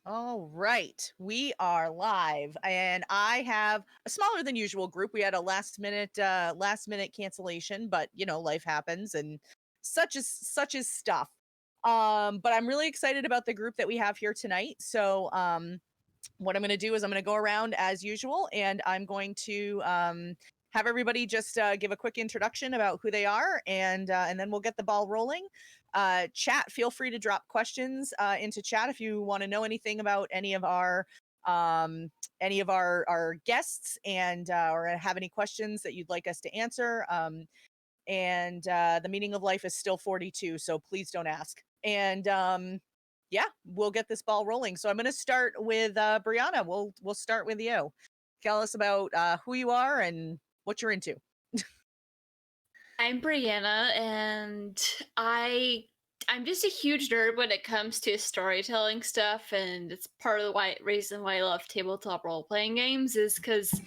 All right, we are live, and I have a smaller than usual group. We had a last minute cancellation, but life happens, and such is stuff. But I'm really excited about the group that we have here tonight. So what I'm going to do is I'm going to go around as usual, and I'm going to have everybody just give a quick introduction about who they are, and then we'll get the ball rolling. Chat, feel free to drop questions into chat if you want to know anything about any of our guests, and or have any questions that you'd like us to answer. And the meaning of life is still 42, so please don't ask. And yeah, we'll get this ball rolling. So I'm going to start with Brianna. We'll start with you. Tell us about who you are and what you're into. I'm Brianna, and I'm just a huge nerd when it comes to storytelling stuff, and it's part of the reason why I love tabletop role-playing games is because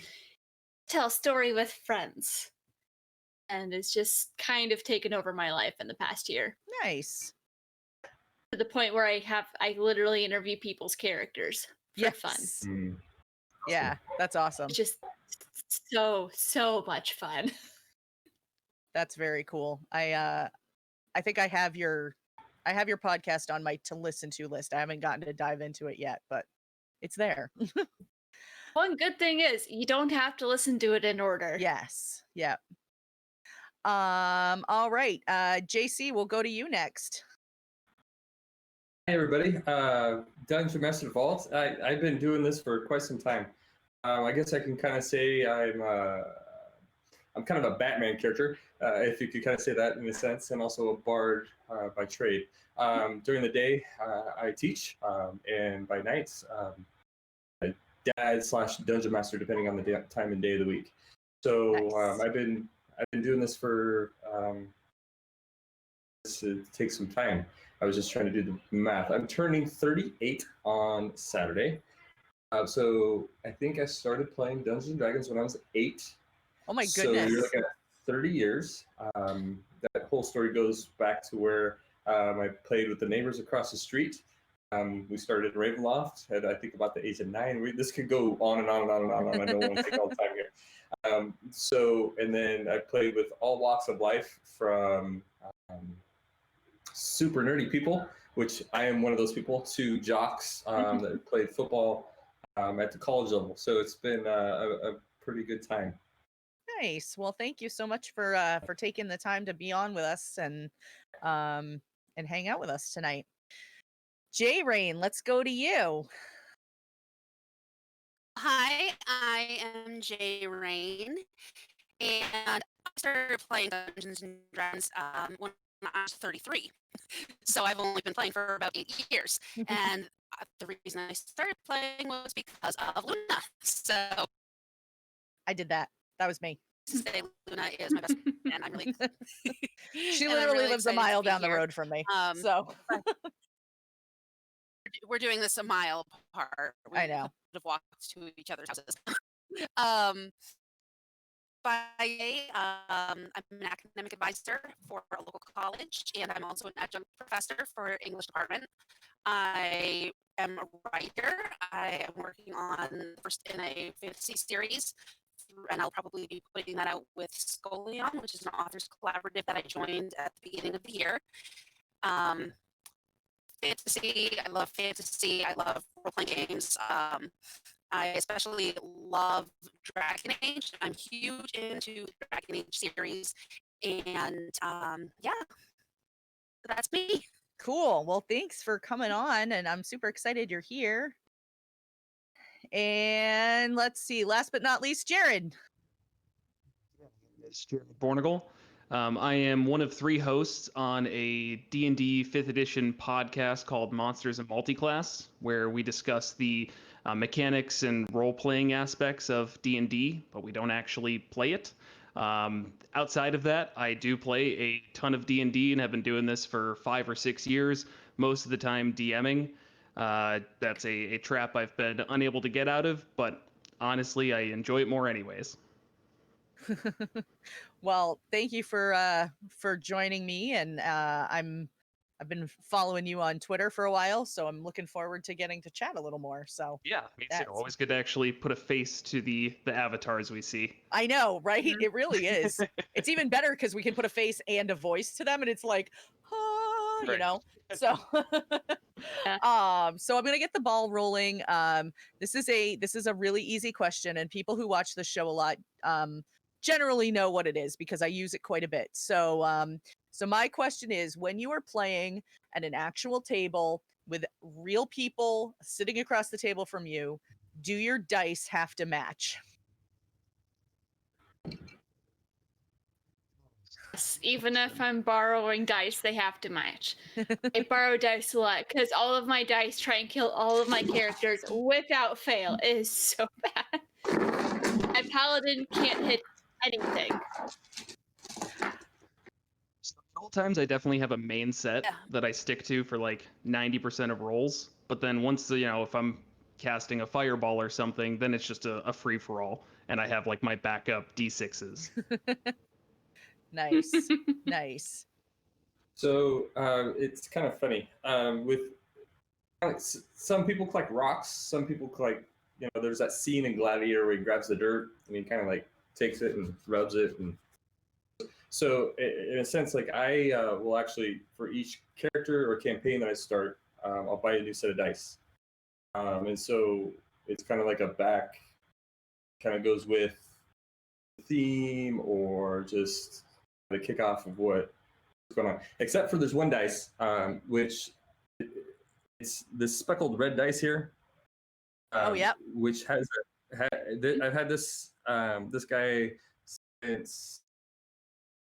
tell a story with friends, and it's just kind of taken over my life in the past year. Nice. To the point where I literally interview people's characters for fun. Yeah, that's awesome. It's just so much fun. That's very cool. I think I have your podcast on my to listen to list. I haven't gotten to dive into it yet, but it's there. One good thing is you don't have to listen to it in order. Yes. Yep. All right. JC, we'll go to you next. Hey everybody, Dungeon Master Vault. I've been doing this for quite some time. I guess I can kind of say I'm kind of a Batman character, if you could kind of say that in a sense, and also a bard by trade. During the day, I teach, and by nights, dad/dungeon master, depending on the time and day of the week. So Nice. I've been doing this for to take some time. I was just trying to do the math. I'm turning 38 on Saturday. So I think I started playing Dungeons and Dragons when I was 8. Oh my goodness. So you're looking at 30 years. That whole story goes back to where I played with the neighbors across the street. We started in Ravenloft at I think about the age of 9. This could go on and on and on and on. I don't want to take all the time here. And then I played with all walks of life, from super nerdy people, which I am one of those people, to jocks that played football at the college level. So it's been a pretty good time. Nice. Well, thank you so much for taking the time to be on with us and hang out with us tonight. J.R.Rain, let's go to you. Hi, I am J.R.Rain, and I started playing Dungeons and Dragons when I was 33. So I've only been playing for about 8 years, and the reason I started playing was because of Luna. So I did that. That was me. Say Luna is my best friend. I'm really. She literally lives a mile down the road from me. So we're doing this a mile apart. I know. Have walked to each other's houses. I'm an academic advisor for a local college, and I'm also an adjunct professor for English department. I am a writer. I am working on first in a fantasy series, and I'll probably be putting that out with Scolion, which is an authors collaborative that I joined at the beginning of the year. Fantasy, I love fantasy. I love role-playing games. I especially love Dragon Age. I'm huge into the Dragon Age series, and yeah, that's me. Cool. Well, thanks for coming on, and I'm super excited you're here. And let's see, last but not least, Jared. It's Jared Bornagle. I am one of 3 hosts on a D&D 5th edition podcast called Monsters&Multiclass, where we discuss the mechanics and role-playing aspects of D&D, but we don't actually play it. Outside of that, I do play a ton of D&D and have been doing this for 5 or 6 years, most of the time DMing. That's a trap I've been unable to get out of, but honestly, I enjoy it more anyways. Well, thank you for joining me, and I'm I've been following you on Twitter for a while, so I'm looking forward to getting to chat a little more. So Yeah, me too. that's Always good to actually put a face to the avatars we see. I know, right? Mhm. It really is. It's even better because we can put a face and a voice to them, and it's like, you Right. know. So, Yeah. so I'm gonna get the ball rolling. This is a really easy question, and people who watch the show a lot, generally know what it is because I use it quite a bit. So, so my question is, when you are playing at an actual table with real people sitting across the table from you, do your dice have to match? Yes, even if I'm borrowing dice, they have to match. I borrow dice a lot because all of my dice try and kill all of my characters without fail. It is so bad. My paladin can't hit anything. All times I definitely have a main set Yeah. that I stick to for like 90% of rolls. But then once if I'm casting a fireball or something, then it's just a free for all, and I have like my backup d6s. Nice. Nice. So it's kind of funny. With some people collect rocks, some people collect. There's that scene in Gladiator where he grabs the dirt and he kind of like takes it and rubs it, and so in a sense, like I will actually, for each character or campaign that I start, I'll buy a new set of dice, and so it's kind of like a back, kind of goes with the theme or just the kickoff of what's going on. Except for there's one dice, which it's this speckled red dice here. Oh, yep. Which I've had this this guy since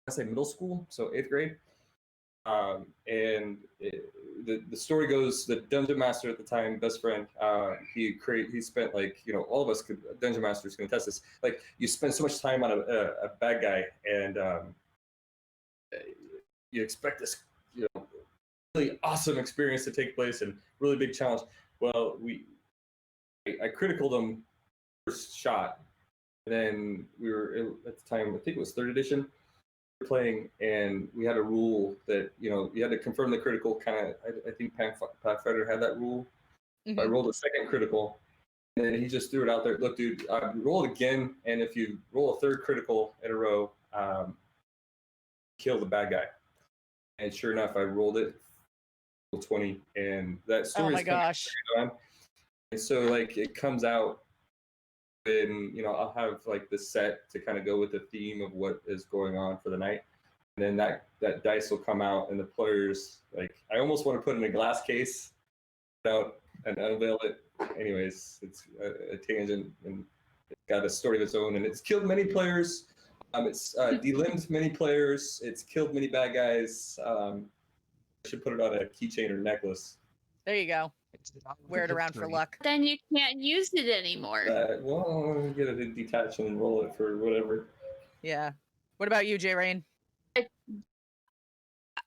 I say middle school, so 8th grade. And the story goes, the dungeon master at the time, best friend, he spent like, all of us dungeon masters can attest this. Like you spend so much time on a bad guy, and you expect this, really awesome experience to take place and really big challenge. Well, I critical them first shot, and then we were at the time, I think it was 3rd edition. Playing, and we had a rule that you had to confirm the critical. Kind of, I think Pathfinder had that rule. Mm-hmm. I rolled a second critical, and then he just threw it out there. Look, dude, roll it again, and if you roll a 3rd critical in a row, kill the bad guy. And sure enough, I rolled it 20, and that story. Oh my gosh! On. And so, like, it comes out, and I'll have like the set to kind of go with the theme of what is going on for the night, and then that dice will come out, and the players, like, I almost want to put it in a glass case out and unveil it. Anyways, it's a tangent, and it's got a story of its own, and it's killed many players. It's delimbed many players. It's killed many bad guys. I should put it on a keychain or necklace. There you go. Wear it around for luck. Then you can't use it anymore. Well, get it detached and roll it for whatever. Yeah. What about you, J.R.Rain?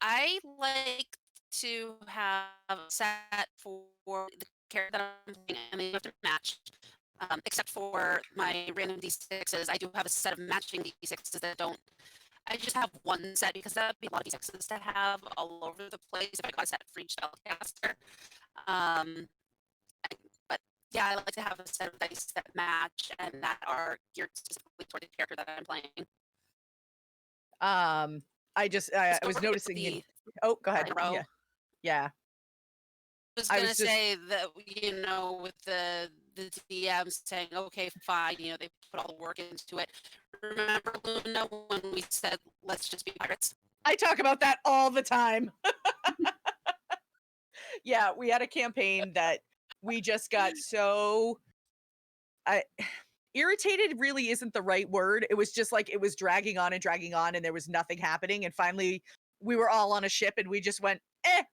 I like to have a set for the character that I'm playing, and they have to match. Except for my random D6s, I do have a set of matching D6s that don't. I just have one set because that would be a lot of D6s to have all over the place if I got a set for each spellcaster. But yeah, I like to have a set of dice that match and that are geared specifically toward the character that I'm playing. I was noticing. Oh, go ahead. Yeah. Yeah. I was gonna say that with the DM saying, okay, fine, they put all the work into it. Remember, Luna, when we said let's just be pirates? I talk about that all the time. Yeah, we had a campaign that we just got so irritated really isn't the right word. It was just like it was dragging on and there was nothing happening, and finally we were all on a ship and we just went,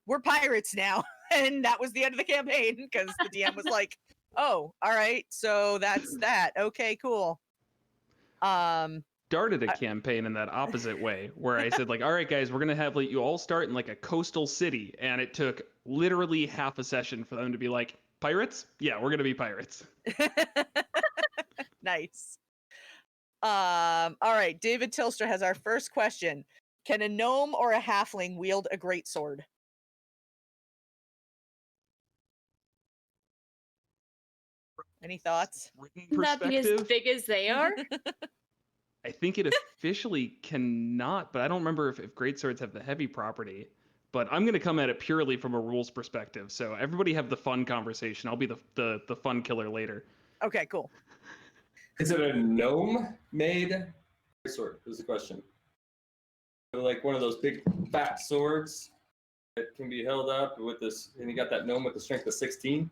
we're pirates now. And that was the end of the campaign because the DM was like, oh, all right, so that's that. Okay, cool. Started a campaign in that opposite way, where I said, like, all right, guys, we're going to have you all start in like a coastal city. And it took literally half a session for them to be like, pirates? Yeah, we're going to be pirates. Nice. All right, David Tilstra has our first question. Can a gnome or a halfling wield a greatsword? Any thoughts? Written Can that be as perspective, big as they are? I think it officially cannot, but I don't remember if greatswords have the heavy property. But I'm going to come at it purely from a rules perspective. So everybody have the fun conversation. I'll be the fun killer later. Okay, cool. Is it a gnome-made sword? Is the question. Like one of those big fat swords that can be held up with this, and you got that gnome with the strength of 16.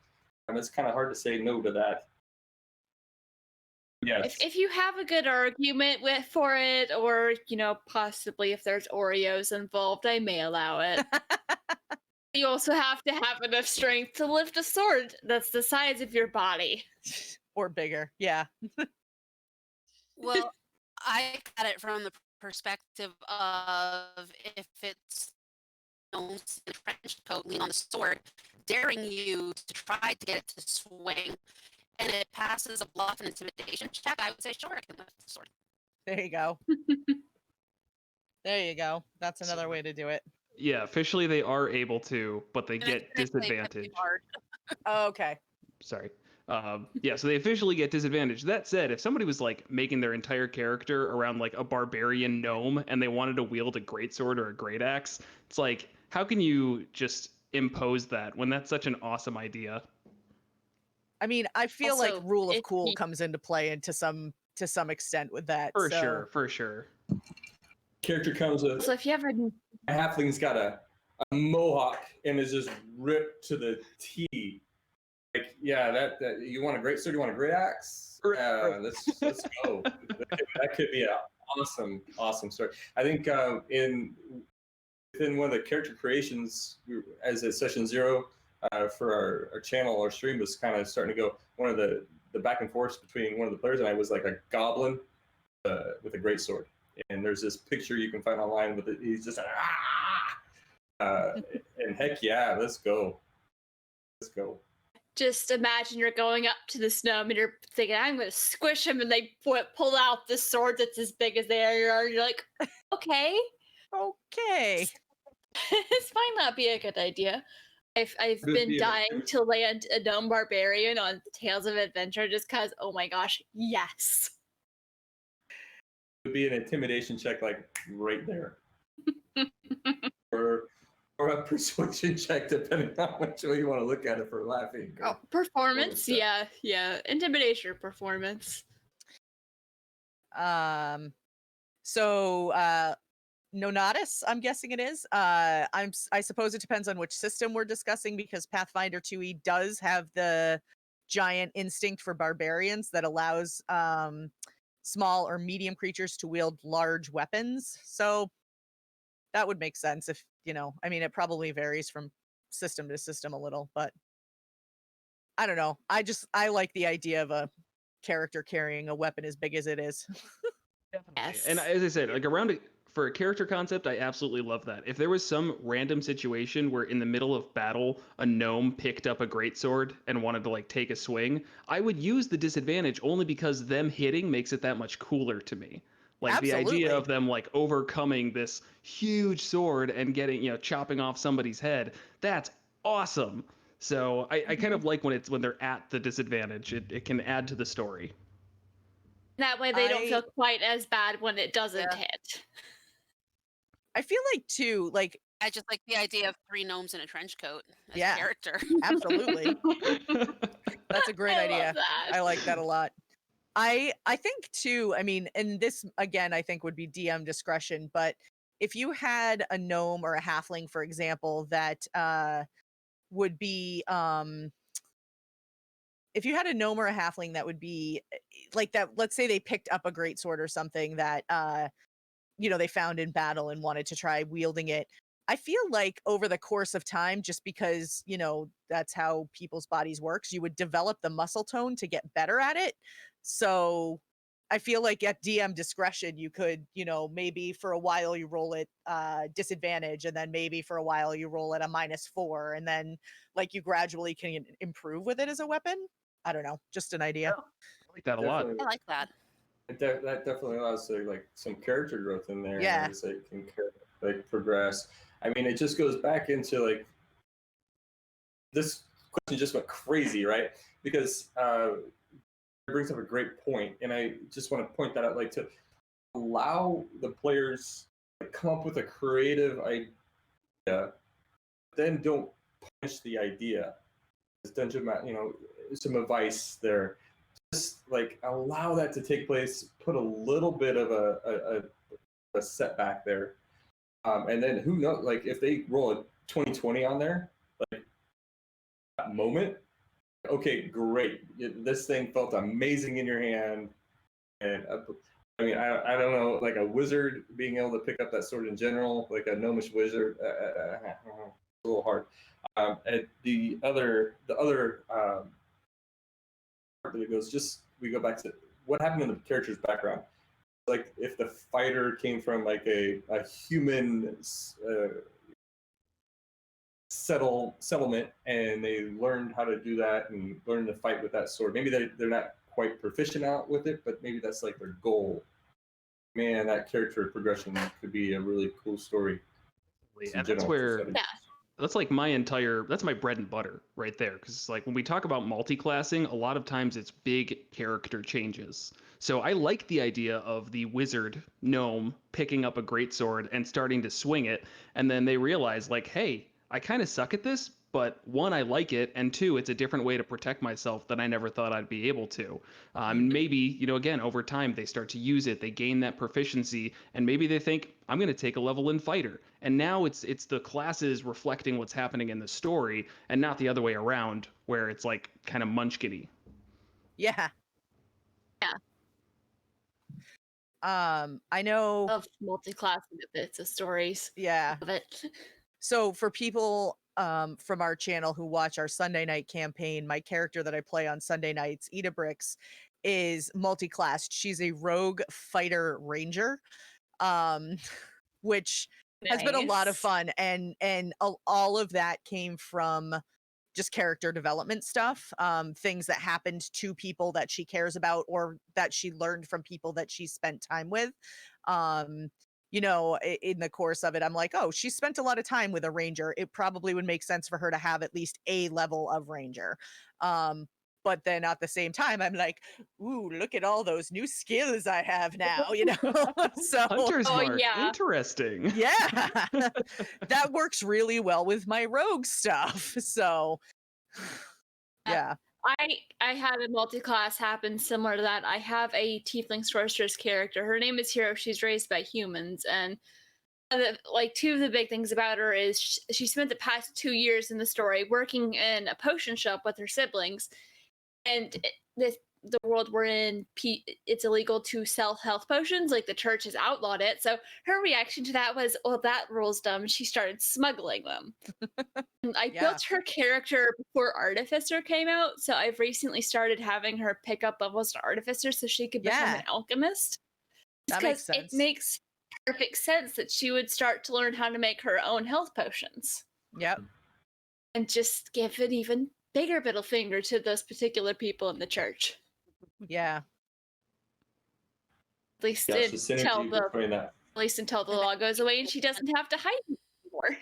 And it's kind of hard to say no to that. Yes. If you have a good argument for it, or possibly if there's Oreos involved, I may allow it. You also have to have enough strength to lift a sword that's the size of your body. Or bigger, yeah. Well, I got it from the perspective of if it's in a trench coat, lean on the sword, daring you to try to get it to swing, and it passes a bluff and intimidation check, I would say, sure, I can lift the sword. There you go. There you go. That's another So- way to do it. Yeah, officially they are able to, but they And get it's gonna play really disadvantage. hard. Oh, okay. Sorry. Yeah, so they officially get disadvantage. That said, if somebody was like making their entire character around like a barbarian gnome and they wanted to wield a greatsword or a great axe, it's like, how can you just impose that when that's such an awesome idea? I mean, I feel like Also, rule of if cool you- comes into play into some extent with that. For so. sure, for sure. Character comes with So if you have a a halfling's got a mohawk and is just ripped to the T. Like, yeah, that you want a great sword, you want a great axe? Yeah, let's go. That could be an awesome story. I think within one of the character creations, as a session 0 for our channel or stream was kind of starting to go. One of the back and forth between one of the players and I was like a goblin with a great sword. And there's this picture you can find online with it. He's just and heck yeah, let's go. just imagine you're going up to this gnome and you're thinking, I'm going to squish him, and they pull out this sword that's as big as they are. You're like, okay. Okay. This might not be a good idea. I've Could been be dying to land a gnome barbarian on Tales of Adventure just because, oh my gosh, yes. It would be an intimidation check, like right there, or a persuasion check, depending on which way you want to look at it for laughing. Oh, performance, check. yeah. Intimidation performance. So Nonatus, I'm guessing it is. I suppose it depends on which system we're discussing, because Pathfinder 2e does have the giant instinct for barbarians that allows small or medium creatures to wield large weapons. So that would make sense if, I mean, it probably varies from system to system a little, but I don't know. I like the idea of a character carrying a weapon as big as it is. Definitely. Yes. And as I said, like around it for a character concept, I absolutely love that. If there was some random situation where in the middle of battle a gnome picked up a greatsword and wanted to like take a swing, I would use the disadvantage only because them hitting makes it that much cooler to me. Like the Absolutely. idea of them like overcoming this huge sword and getting, chopping off somebody's head, that's awesome. So I kind of like when they're at the disadvantage. It can add to the story. That way they don't I- feel quite as bad when it doesn't Yeah. hit. I feel like too, like, I just like the idea of 3 gnomes in a trench coat as Yeah. a character. absolutely. That's a great I idea. love that. I like that a lot. I think too, I mean, and this again I think would be DM discretion, but if you had a gnome or a halfling, for example, that would be if you had a gnome or a halfling that would be like that, let's say they picked up a greatsword or something that they found in battle and wanted to try wielding it. I feel like over the course of time, just because, that's how people's bodies works, you would develop the muscle tone to get better at it. So I feel like at DM discretion, you could, maybe for a while you roll it disadvantage, and then maybe for a while you roll it a -4, and then like you gradually can improve with it as a weapon. I don't know, just an idea. I like that a lot. Definitely. I like that. That definitely allows like some character growth in there. Yeah. As they can progress. I mean, it just goes back into like this question just went crazy, right? Because it brings up a great point, and I just want to point that out, like to allow the players to come up with a creative idea, then don't punish the idea. As Dungeon, some advice there. Just like allow that to take place. Put a little bit of a setback there, and then who knows? Like if they roll a 2020 on there, like that moment, okay, great. This thing felt amazing in your hand, and I mean, I don't know, like a wizard being able to pick up that sword in general, like a gnomish wizard, a little hard. And the other part that it goes, just we go back to what happened in the character's background. Like if the fighter came from like a human settlement, and they learned how to do that and learned to fight with that sword. Maybe they're not quite proficient out with it, but maybe that's like their goal. Man, that character progression could be a really cool story. And that's where that's like that's my bread and butter right there. Because like when we talk about multi-classing, a lot of times it's big character changes. So I like the idea of the wizard gnome picking up a greatsword and starting to swing it, and then they realize like, hey, I kind of suck at this, but one, I like it, and two, it's a different way to protect myself that I never thought I'd be able to. Maybe, again, over time, they start to use it, they gain that proficiency, and maybe they think, I'm going to take a level in fighter. And now it's the classes reflecting what's happening in the story, and not the other way around, where it's like kind of munchkin-y. Yeah. Yeah. I know of multi-class bits of stories. Yeah. Love it. So for people from our channel who watch our Sunday night campaign, my character that I play on Sunday nights, Eda Bricks, is multi-classed. She's a rogue fighter ranger, which has been a lot of fun, and all of that came from just character development stuff, things that happened to people that she cares about or that she learned from people that she spent time with. In the course of it, I'm like, oh, she spent a lot of time with a ranger. It probably would make sense for her to have at least a level of ranger. But then at the same time, I'm like, ooh, look at all those new skills I have now, So Hunter's Mark, interesting. Yeah. That works really well with my rogue stuff. So yeah. I had a multi-class happen similar to that. I have a tiefling sorceress character. Her name is Hero. She's raised by humans, and two of the big things about her is she spent the past 2 years in the story working in a potion shop with her siblings, and the world we're in, it's illegal to sell health potions. Like the church has outlawed it. So her reaction to that was, "Oh, that rule's dumb." She started smuggling them. I built her character before Artificer came out, so I've recently started having her pick up levels to Artificer so she could become an alchemist. That makes sense. It makes perfect sense that she would start to learn how to make her own health potions. Yep. And just give an even bigger middle finger to those particular people in the church. Yeah. At least until the law goes away and she doesn't have to hide anymore.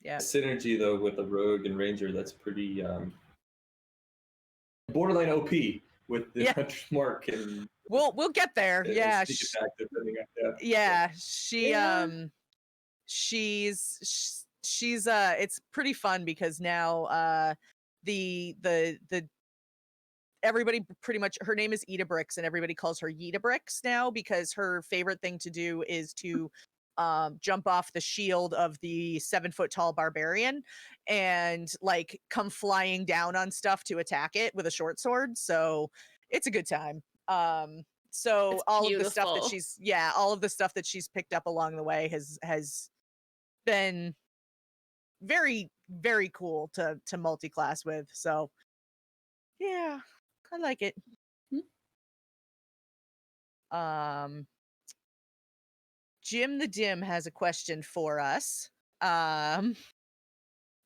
Yeah. Synergy though with the rogue and ranger, that's pretty borderline OP with the Hunter's Mark, and we'll get there. Yeah. She's it's pretty fun because now the everybody pretty much, her name is Eda Bricks and everybody calls her Yeda Bricks now because her favorite thing to do is to jump off the shield of the 7-foot tall barbarian and like come flying down on stuff to attack it with a short sword. So it's a good time. So it's all beautiful. of the stuff that all of the stuff that she's picked up along the way has been very, very cool to multi-class with. So yeah, I like it. Jim the Dim has a question for us.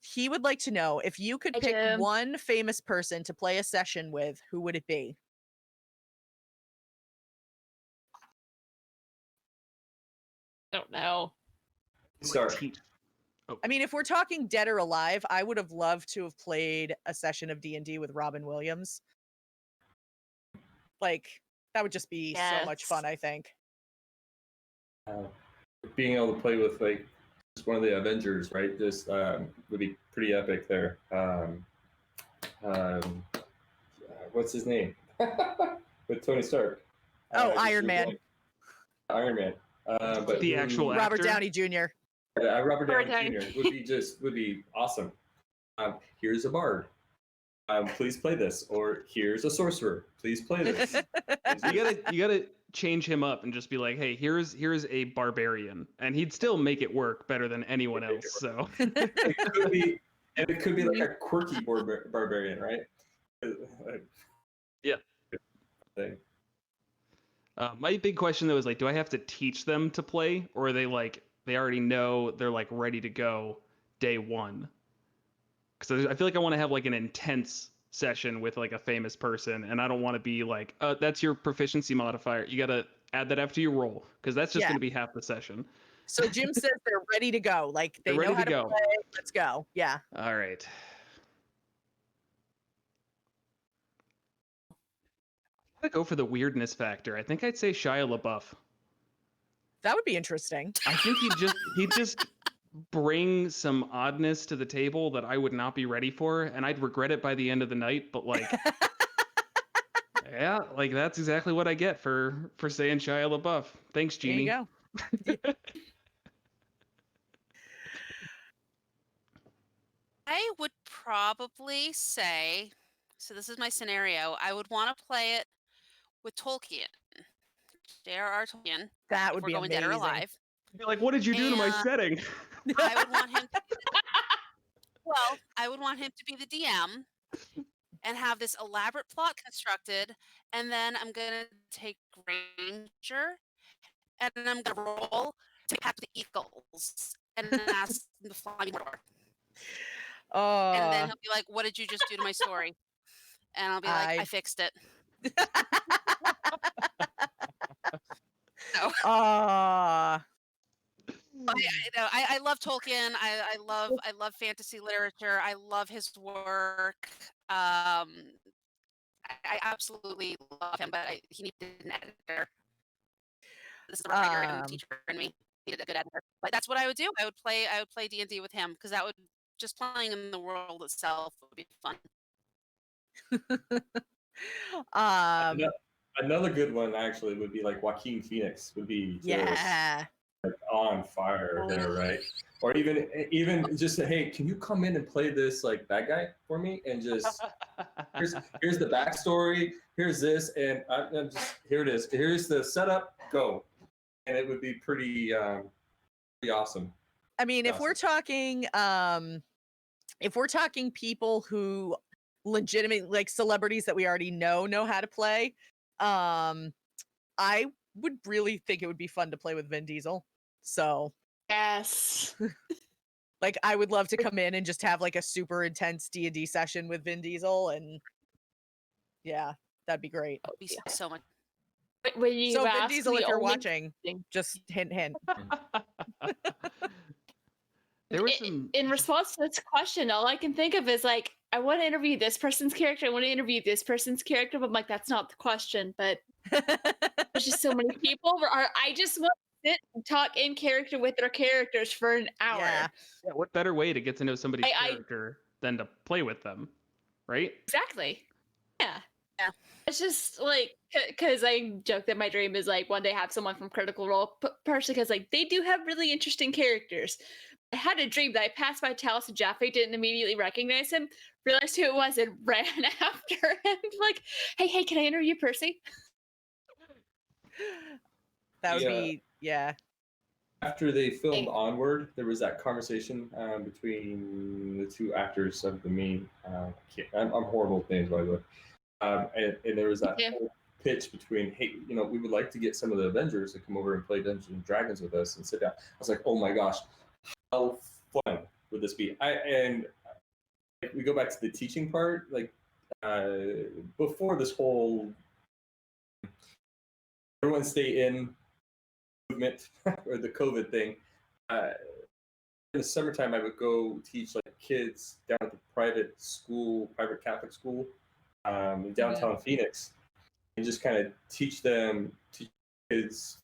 He would like to know if you could pick one famous person to play a session with, who would it be? I don't know. Sorry. Oh. I mean, if we're talking dead or alive, I would have loved to have played a session of D&D with Robin Williams. Like, that would just be so much fun, I think. Being able to play with like just one of the Avengers, right? Just would be pretty epic there. What's his name? With Tony Stark. Iron Man. Iron Man. But The actual Robert actor? Downey Jr. Robert Downey Downey. Jr. would be awesome. Here's a bard. Please play this. Or here's a sorcerer. Please play this. You gotta change him up and just be like, hey, here's a barbarian, and he'd still make it work better than anyone else. So it could be like a quirky barbarian, right? Yeah. Thing. My big question though is like, do I have to teach them to play, or are they like they already know, they're like ready to go day one? Because I feel like I want to have like an intense session with like a famous person, and I don't want to be like, that's your proficiency modifier. You got to add that after you roll, because that's just going to be half the session. So Jim says they're ready to go. Like they know how to play. Let's go. Yeah. All right. I gotta go for the weirdness factor. I think I'd say Shia LaBeouf. That would be interesting. I think he'd just bring some oddness to the table that I would not be ready for, and I'd regret it by the end of the night. But like, yeah, like that's exactly what I get for saying Shia LaBeouf. Thanks, Jeannie. There you go. I would probably say, so this is my scenario. I would want to play it with Tolkien, J.R.R. Tolkien. That would if be we're going amazing. dead or alive. You're like, what did you do to my setting? I would want him. I would want him to be the DM and have this elaborate plot constructed, and then I'm gonna take Ranger, and then I'm gonna roll to have the Eagles, and then ask him to fly me more. And then he'll be like, "What did you just do to my story?" And I'll be like, "I fixed it." So, I love Tolkien. I love fantasy literature. I love his work. I absolutely love him, but he needed an editor. This is a writer and teacher in me. Needed a good editor. But that's what I would do. I would play D&D with him, because that would just playing in the world itself would be fun. Another good one actually would be like Joaquin Phoenix would be just like on fire there, right? Or even just say, hey, can you come in and play this like bad guy for me? And just here's the backstory, here's this, and I'm just here it is. Here's the setup, go. And it would be pretty awesome. I mean, if we're talking people who legitimately, like celebrities that we already know how to play, I would really think it would be fun to play with Vin Diesel. So yes. Like I would love to come in and just have like a super intense D&D session with Vin Diesel, and yeah, that'd be great. That would be so much. When you so Vin Diesel, if you're watching, just hint. There was some... In response to this question, all I can think of is like, I want to interview this person's character. I want to interview this person's character. But I'm like, that's not the question. But there's just so many people. I just want to sit and talk in character with their characters for an hour. Yeah, what better way to get to know somebody's character than to play with them, right? Exactly. Yeah. It's just like, because I joke that my dream is like one day have someone from Critical Role, partially because like they do have really interesting characters. I had a dream that I passed by Talos and Jaffe, didn't immediately recognize him, realized who it was, and ran after him. Like, hey, can I interview Percy? That would be, After they filmed Onward, there was that conversation between the two actors of the main. I'm horrible with names, by the way. And there was that whole pitch between, hey, we would like to get some of the Avengers to come over and play Dungeons and Dragons with us and sit down. I was like, oh my gosh, how fun would this be? We go back to the teaching part, like before this whole everyone stay in movement or the COVID thing. in the summertime, I would go teach like kids down at the private Catholic school in downtown Phoenix, and just kind of teach kids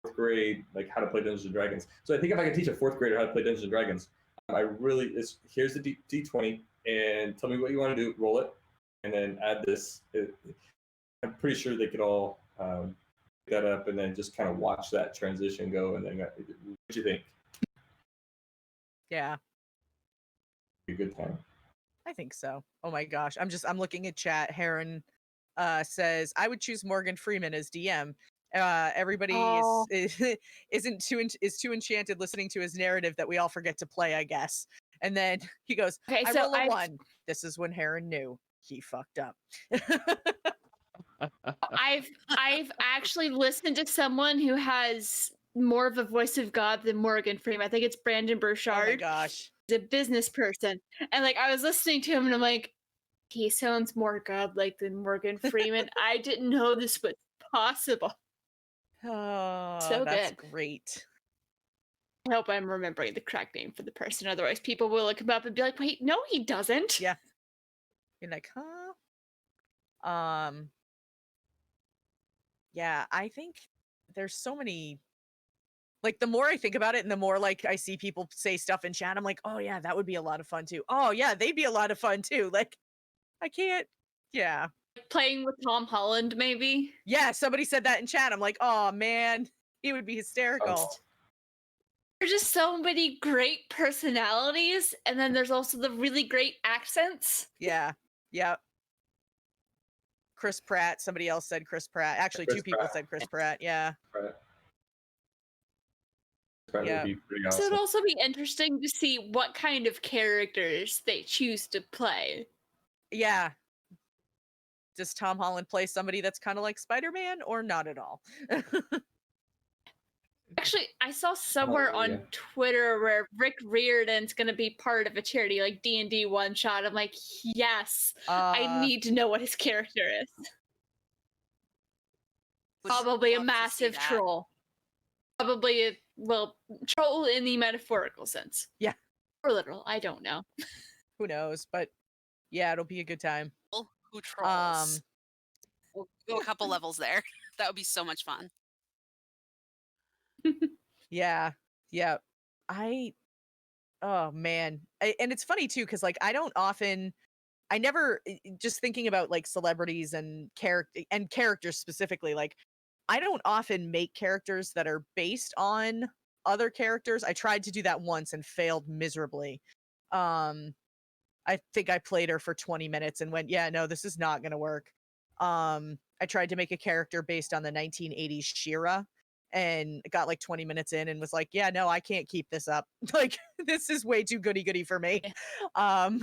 4th grade like how to play Dungeons and Dragons. So I think if I can teach a 4th grader how to play Dungeons and Dragons, here's the D20 and tell me what you want to do, roll it, and then add this. I'm pretty sure they could all pick that up and then just kind of watch that transition go. And then what do you think? Yeah. A good time. I think so. Oh my gosh. I'm looking at chat. Heron says, I would choose Morgan Freeman as DM. Everybody is too enchanted listening to his narrative that we all forget to play, I guess. And then he goes, Okay, I so roll a 1. This is when Heron knew he fucked up. I've actually listened to someone who has more of a voice of God than Morgan Freeman. I think it's Brandon Burchard. Oh my gosh. He's a business person. And like I was listening to him and I'm like, he sounds more godlike than Morgan Freeman. I didn't know this was possible. Oh, So that's good. great. I hope I'm remembering the correct name for the person. Otherwise, people will look him up and be like, wait, no, he doesn't. Yeah. You're like, huh? Yeah, I think there's so many. Like, the more I think about it and the more, like, I see people say stuff in chat, I'm like, oh, yeah, that would be a lot of fun, too. Oh, yeah, they'd be a lot of fun, too. Like, I can't. Yeah. Playing with Tom Holland, maybe. Yeah, somebody said that in chat. I'm like, oh, man, he would be hysterical. Oh. There's just so many great personalities, and then there's also the really great accents. Yeah. Yep. Chris Pratt. Somebody else said Chris Pratt. Actually, Chris 2 people Pratt. said Chris Pratt. Yeah. Right. That Yeah. would be pretty So awesome. it'd also be interesting to see what kind of characters they choose to play. Yeah. Does Tom Holland play somebody that's kind of like Spider-Man or not at all? Actually, I saw somewhere Oh, on yeah. Twitter where Rick Riordan's going to be part of a charity like D&D One Shot. I'm like, yes, I need to know what his character is. Would Probably a love to see massive that. troll. Probably a, well, troll in the metaphorical sense. Yeah. Or literal, I don't know. Who knows? But yeah, it'll be a good time. Who trolls? We'll go a couple levels there. That would be so much fun. Yeah. Oh man. And it's funny too, because like I never just thinking about like celebrities and characters specifically, like I don't often make characters that are based on other characters. I tried to do that once and failed miserably. I think I played her for 20 minutes and went, yeah, no, this is not going to work. I tried to make a character based on the 1980s She-Ra and got like 20 minutes in and was like, yeah, no, I can't keep this up. Like, this is way too goody-goody for me. But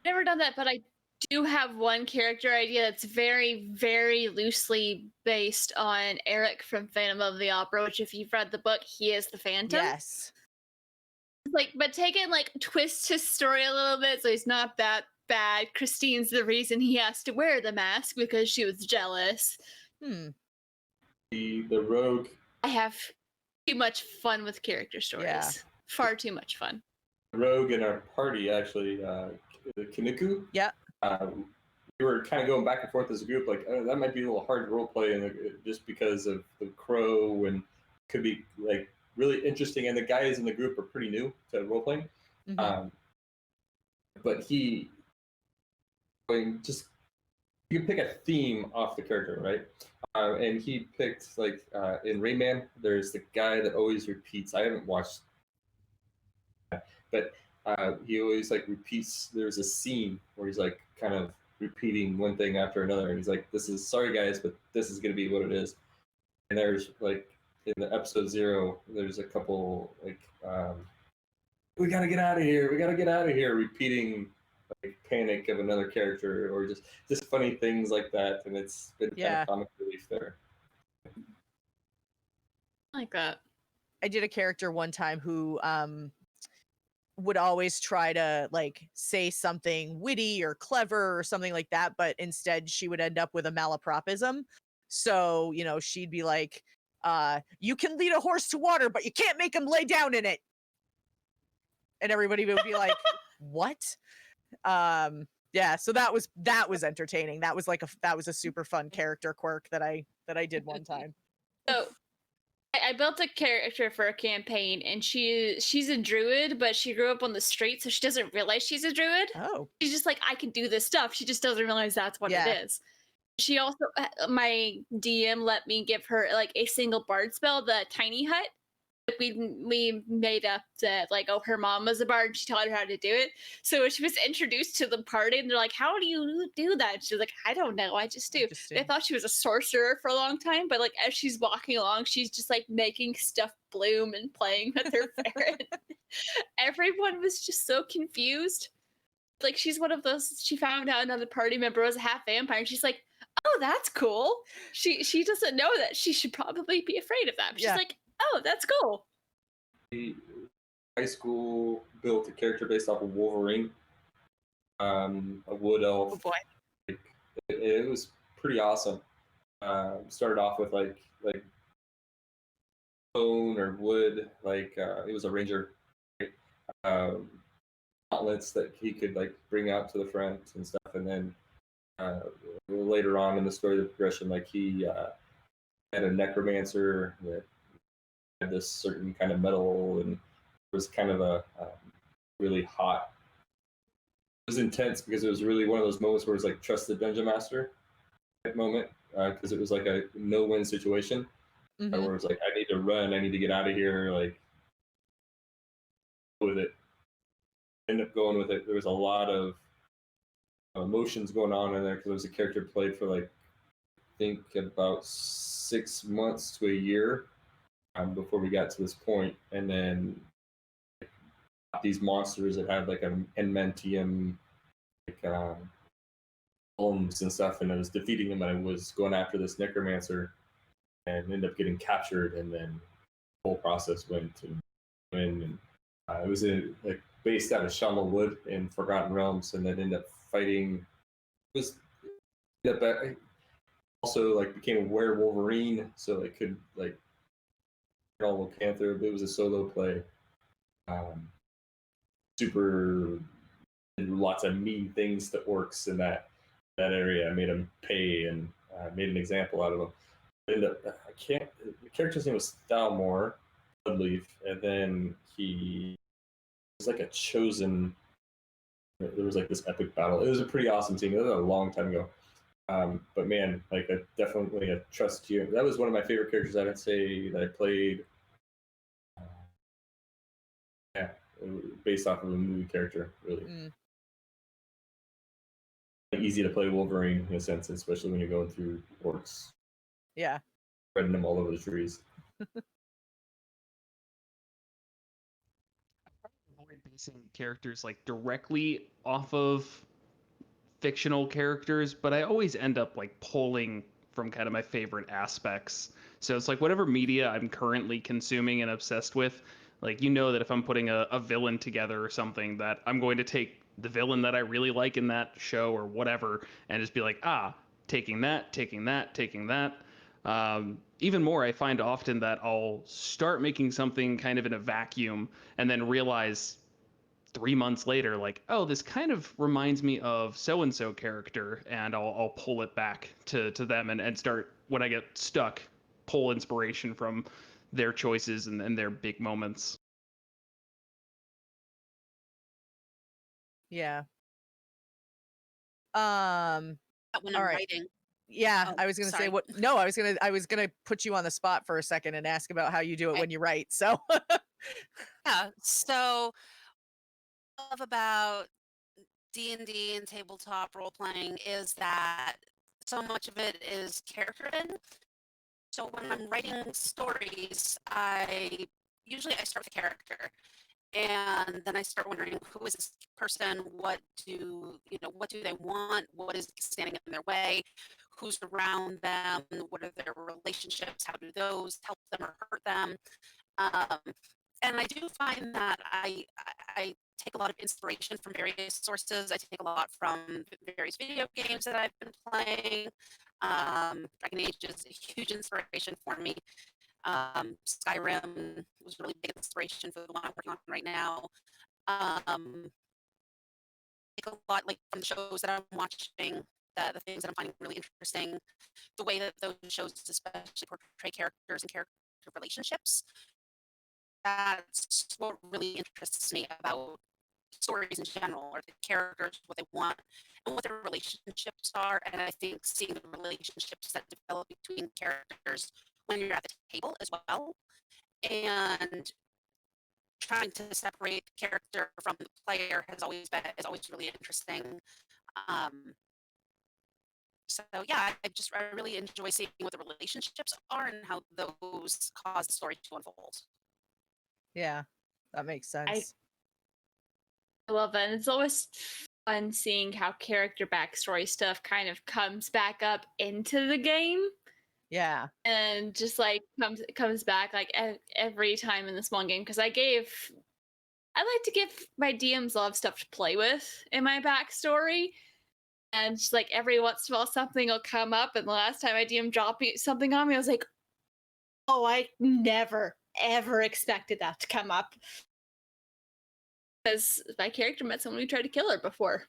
Never done that, but I do have one character idea that's very, very loosely based on Eric from Phantom of the Opera, which if you've read the book, he is the Phantom. yes. Like, but taking like twist his story a little bit, so he's not that bad. Christine's the reason he has to wear the mask because she was jealous. The rogue. I have too much fun with character stories. Yeah. Far too much fun. Rogue in our party actually, Kinuku. Yeah. We were kind of going back and forth as a group, like, oh, that might be a little hard to roleplay, and just because of the crow, and could be like really interesting. And the guys in the group are pretty new to roleplaying. But you can pick a theme off the character, right? And he picked like in Rayman, there's the guy that always repeats. I haven't watched, but he always like repeats. There's a scene where he's like kind of repeating one thing after another, and he's like, "This is sorry guys, but this is gonna be what it is." And there's like in the episode 0, there's a couple like, "We gotta get out of here! We gotta get out of here!" repeating like panic of another character, or just funny things like that, and it's been kind of comic relief there. I like that. I did a character one time who would always try to like say something witty or clever or something like that, but instead she would end up with a malapropism. So, she'd be like, You can lead a horse to water, but you can't make him lay down in it. And everybody would be like, what? Yeah, so that was entertaining. That was a super fun character quirk that I did one time. So I built a character for a campaign, and she's a druid, but she grew up on the street, so she doesn't realize she's a druid. Oh. She's just like, I can do this stuff. She just doesn't realize that's what Yeah. it is. She also, my DM let me give her like a single bard spell, the tiny hut. We made up that like, oh, her mom was a bard, and she taught her how to do it. So when she was introduced to the party, and they're like, how do you do that? She's like, I don't know, I just do. They thought she was a sorcerer for a long time, but like as she's walking along, she's just like making stuff bloom and playing with her ferret. Everyone was just so confused. Like, she's one of those, she found out another party member was a half vampire, and she's like, oh, that's cool. She doesn't know that she should probably be afraid of them. She's like, oh, that's cool. High school built a character based off of Wolverine, a wood elf. Oh boy. It was pretty awesome. Started off with like bone or wood, it was a ranger. Gauntlets that he could like bring out to the front and stuff, and then later on in the story, the progression, like he had a necromancer that had this certain kind of metal, and it was kind of a really hot. It was intense because it was really one of those moments where it's like trust the dungeon master moment, because it was like a no-win situation, where it's like, I need to run, I need to get out of here, like with it. End up going with it. There was a lot of emotions going on in there because it was a character played for like, I think about 6 months to a year before we got to this point, and then these monsters that had like an enmentium, like homes and stuff, and I was defeating them, and I was going after this necromancer, and ended up getting captured, and then the whole process went and it was like based out of Shaman Wood in Forgotten Realms, and then ended up fighting. Also like became a werewolverine, so I could like all Panther, but it was a solo play. Super did lots of mean things to orcs in that area. I made them pay and made an example out of them. The character's name was Thalmor Bloodleaf, and then he was like a chosen. There was like this epic battle. It was a pretty awesome scene. It was a long time ago. But man, like definitely a trust you. That was one of my favorite characters, I would say, that I played. Yeah, based off of a movie character, really. Easy to play Wolverine in a sense, especially when you're going through orcs. Yeah. Spreading them all over the trees. Avoid basing characters like directly off of fictional characters, but I always end up like pulling from kind of my favorite aspects. So it's like whatever media I'm currently consuming and obsessed with, like, you know, that if I'm putting a villain together or something, that I'm going to take the villain that I really like in that show or whatever and just be like, taking that. Even more, I find often that I'll start making something kind of in a vacuum and then realize 3 months later, like, oh, this kind of reminds me of so-and-so character, and I'll pull it back to them and start, when I get stuck, pull inspiration from their choices and their big moments. Yeah. When I'm writing. Yeah, Oh, I was gonna sorry. say what. No, I was gonna put you on the spot for a second and ask about how you do it when you write. So. Yeah. So, what I love about D&D and tabletop role playing is that so much of it is character driven. So when I'm writing stories, I start with a character, and then I start wondering, who is this person? What do they want? What is standing in their way? Who's around them? What are their relationships? How do those help them or hurt them? And I do find that I take a lot of inspiration from various sources. I take a lot from various video games that I've been playing. Dragon Age is a huge inspiration for me. Skyrim was really big inspiration for the one I'm working on right now. Like a lot, like from the shows that I'm watching, the things that I'm finding really interesting, the way that those shows especially portray characters and character relationships. That's what really interests me about stories in general, or the characters, what they want, and what their relationships are. And I think seeing the relationships that develop between characters when you're at the table as well, and trying to separate the character from the player is always really interesting. Um, so yeah, I really enjoy seeing what the relationships are and how those cause the story to unfold. Yeah, that makes I sense. love it. And it's always fun seeing how character backstory stuff kind of comes back up into the game. Yeah. And just like comes back like every time in this one game, because I like to give my DMs a lot of stuff to play with in my backstory, and just like every once in a while something will come up. And the last time my DM dropped something on me, I was like, oh, I never ever expected that to come up, because my character met someone who tried to kill her before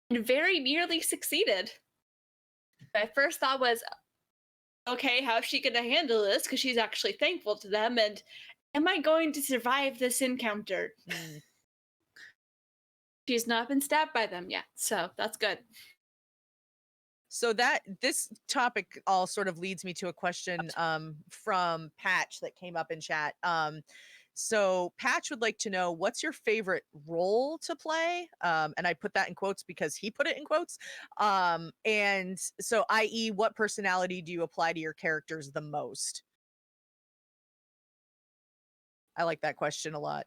and very nearly succeeded. My first thought was, okay, how's she going to handle this? Because she's actually thankful to them. And am I going to survive this encounter? She's not been stabbed by them yet, so that's good. So this topic all sort of leads me to a question from Patch that came up in chat. So Patch would like to know, what's your favorite role to play? And I put that in quotes because he put it in quotes. And so, i.e., what personality do you apply to your characters the most? I like that question a lot.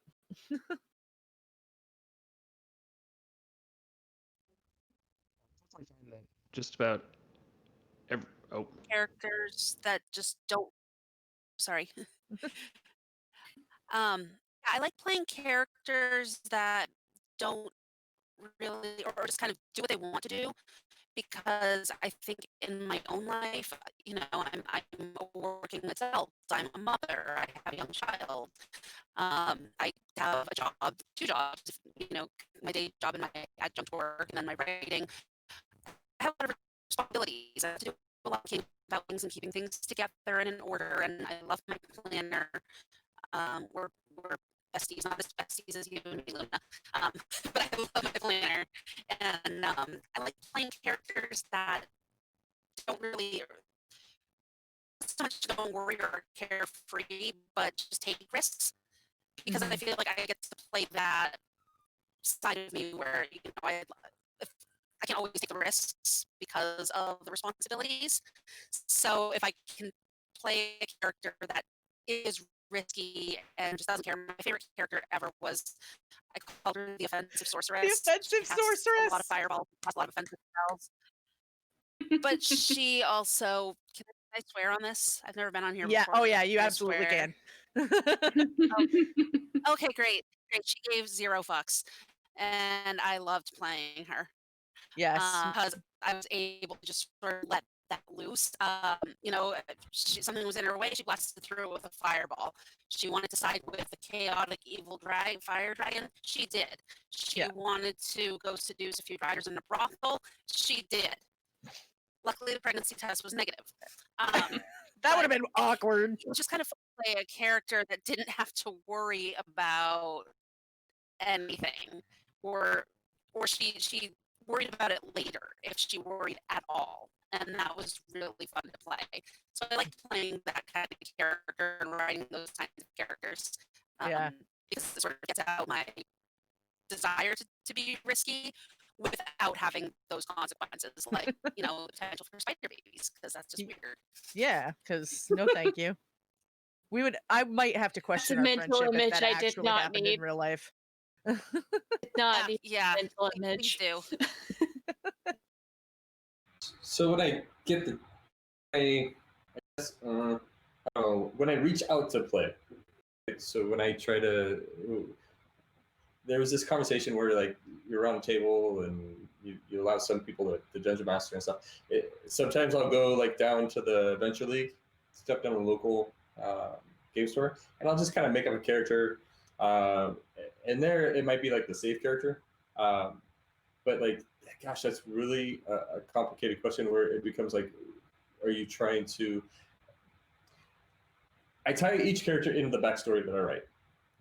Just about Characters that just don't. Sorry. I like playing characters that don't really, or just kind of do what they want to do, because I think in my own life, I'm a working adult. I'm a mother. I have a young child. I have a job, two jobs. My day job and my adjunct work, and then my writing. I have a lot of responsibilities. I have to do a lot of thinking about things and keeping things together and in order. And I love my planner. We're besties, not as besties as you and me, Luna. But I love my planner, and I like playing characters that don't really so much don't worry or carefree, but just take risks, because I feel like I get to play that side of me where I can always take the risks because of the responsibilities. So if I can play a character that is risky and just doesn't care. My favorite character ever was, I called her the offensive sorceress. The offensive sorceress. A lot of fireball, a lot of offensive spells. But she also, can I swear on this? I've never been on here before. Oh yeah, you absolutely can. Okay, great. She gave 0 fucks, and I loved playing her. Yes. Because I was able to just sort of let that loose. Something was in her way, she blasted through it with a fireball. She wanted to side with the chaotic evil fire dragon. She did. She wanted to go seduce a few riders in a brothel. She did. Luckily, the pregnancy test was negative. That would have been awkward. It was just kind of fun to play a character that didn't have to worry about anything, or she worried about it later, if she worried at all. And that was really fun to play. So I like playing that kind of character and writing those kinds of characters. Because it sort of gets out my desire to be risky without having those consequences, like, the potential for spider babies, because that's just weird. Yeah, because no thank you. I might have to question our friendship if that actually happened in real life. Not mental image. Please do. So when I get when I reach out to play, so when I try to, there was this conversation where like you're around the table and you allow some people to dungeon master and stuff. Sometimes I'll go like down to the Adventure League, step down to local game store, and I'll just kind of make up a character. And there, it might be like the safe character, but like, gosh, that's really a complicated question where it becomes like, are you trying to? I tie each character into the backstory that I write.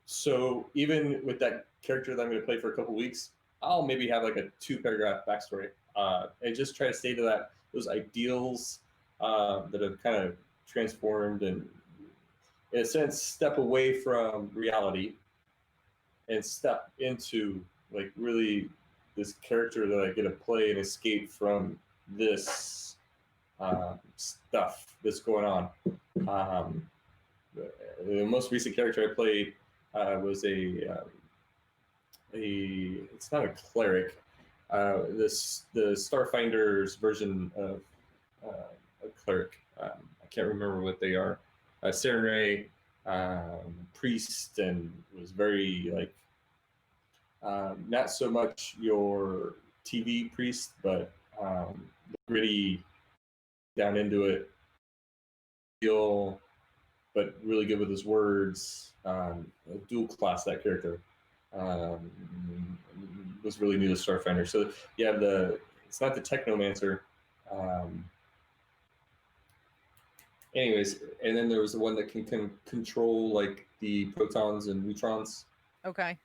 So even with that character that I'm going to play for a couple weeks, I'll maybe have like a 2-paragraph backstory, and just try to stay to those ideals that have kind of transformed and, in a sense, step away from reality and step into like really this character that I get to play and escape from this stuff that's going on. The most recent character I played was it's not a cleric. The Starfinder's version of a cleric. I can't remember what they are. Serenray, priest, and was very like not so much your TV priest, but gritty, down into it, feel, but really good with his words. Dual class that character. Was really new to Starfinder. So you have it's not the Technomancer. Anyways, and then there was the one that can control like the protons and neutrons. Okay.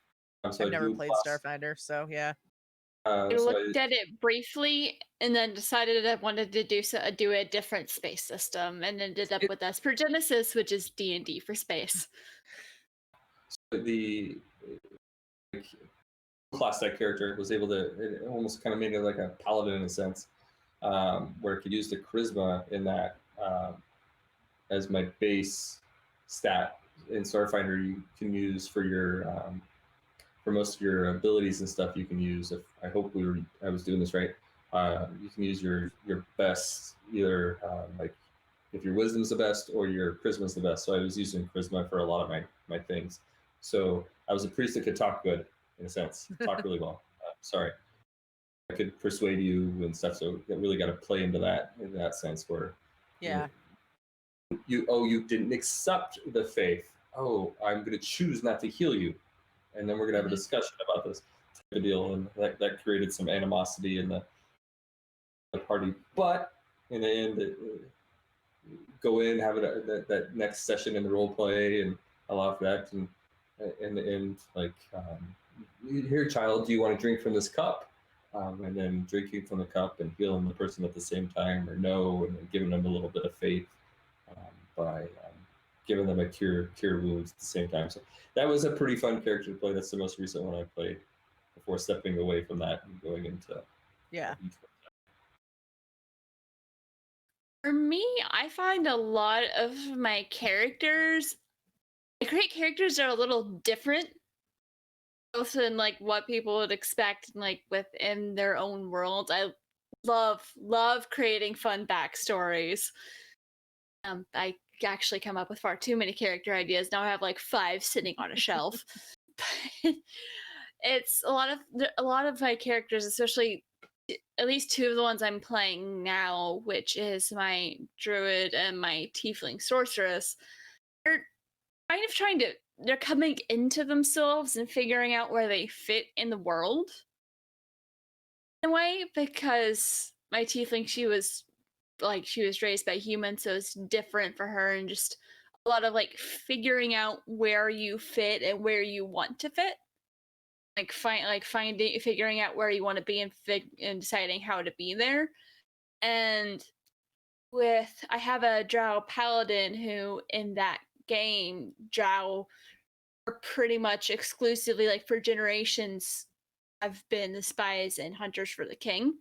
So I've never played Starfinder, so yeah. I looked at it briefly and then decided I wanted to do a different space system, and ended up with Genesis, which is D&D for space. So the class that character was able to, it almost kind of made it like a paladin in a sense, where it could use the charisma in that as my base stat. In Starfinder, you can use for your for most of your abilities and stuff. You can use, if I hope I was doing this right. You can use your best, either like if your wisdom's the best or your charisma's the best. So I was using charisma for a lot of my things. So I was a priest that could talk good, in a sense, talk really well. Sorry, I could persuade you and stuff. So it really got to play into that in that sense where, yeah, you didn't accept the faith. Oh, I'm going to choose not to heal you, and then we're going to have a discussion about this type of deal, and that created some animosity in the party. But in the end, go in, have that next session in the role play, and allow for that, and in the end, like, here, child, do you want to drink from this cup? And then drinking from the cup and healing the person at the same time, or no, and then giving them a little bit of faith by giving them a cure wounds at the same time. So that was a pretty fun character to play. That's the most recent one I played before stepping away from that and going into For me, I find a lot of my characters, I create characters that are a little different, both in like what people would expect and like within their own world. I love creating fun backstories. I actually come up with far too many character ideas. Now I have like 5 sitting on a shelf. It's a lot of my characters, especially at least 2 of the ones I'm playing now, which is my druid and my tiefling sorceress. They're kind of they're coming into themselves and figuring out where they fit in the world in a way, because my tiefling, she was raised by humans, so it's different for her, and just a lot of like figuring out where you fit and where you want to fit, figuring out where you want to be and deciding how to be there. And I have a drow paladin who, in that game, drow are pretty much exclusively, like, for generations, have been the spies and hunters for the king.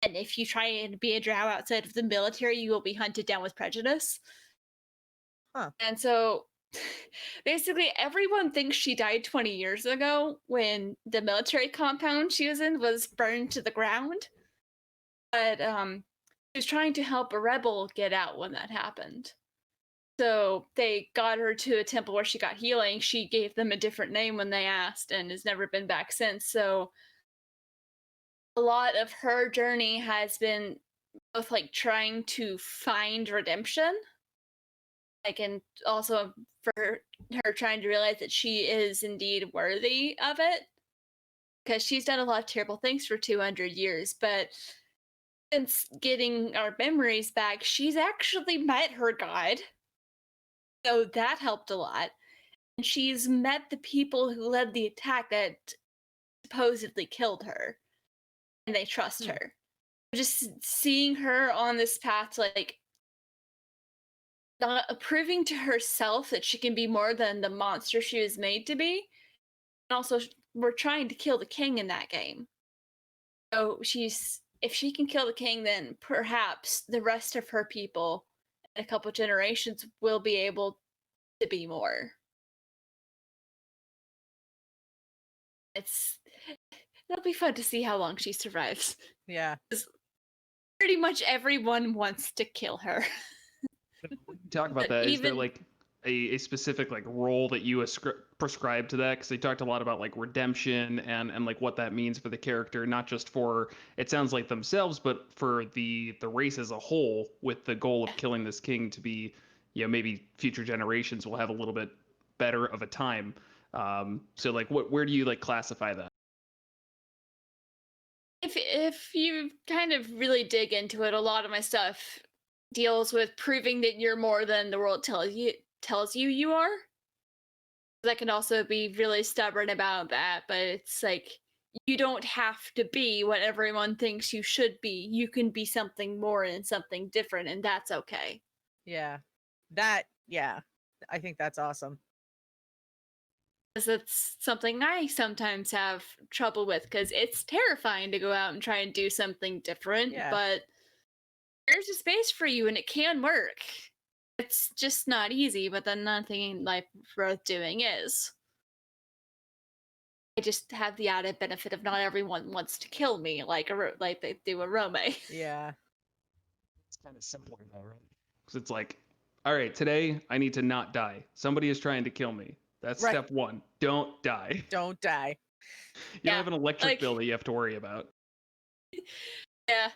And if you try and be a drow outside of the military, you will be hunted down with prejudice. And so basically everyone thinks she died 20 years ago when the military compound she was in was burned to the ground. But she was trying to help a rebel get out when that happened. So they got her to a temple where she got healing. She gave them a different name when they asked, and has never been back since. So a lot of her journey has been both like trying to find redemption Like, and also for her trying to realize that she is indeed worthy of it, because she's done a lot of terrible things for 200 years, but since getting our memories back, she's actually met her god, so that helped a lot. And she's met the people who led the attack that supposedly killed her, and they trust her. Just seeing her on this path, like, not proving to herself that she can be more than the monster she was made to be. And also, we're trying to kill the king in that game. So if she can kill the king, then perhaps the rest of her people in a couple generations will be able to be more. It'll be fun to see how long she survives. Yeah. Pretty much everyone wants to kill her. Talk about that. Is there like a specific like role that you prescribe to that? Because they talked a lot about like redemption and like what that means for the character, not just for, it sounds like, themselves, but for the race as a whole, with the goal of killing this king to be, you know, maybe future generations will have a little bit better of a time. So like where do you like classify that? If you kind of really dig into it, a lot of my stuff deals with proving that you're more than the world tells you you are. I can also be really stubborn about that, but it's like, you don't have to be what everyone thinks you should be. You can be something more and something different, and that's okay. Yeah. I think that's awesome. Because it's something I sometimes have trouble with, because it's terrifying to go out and try and do something different, but there's a space for you and it can work. It's just not easy, but then nothing in life worth doing is. I just have the added benefit of not everyone wants to kill me like they do a Rome. Yeah. It's kind of simpler though, right? Because it's like, all right, today I need to not die. Somebody is trying to kill me. That's step one. Don't die. Don't die. You don't have an electric bill that you have to worry about. Yeah.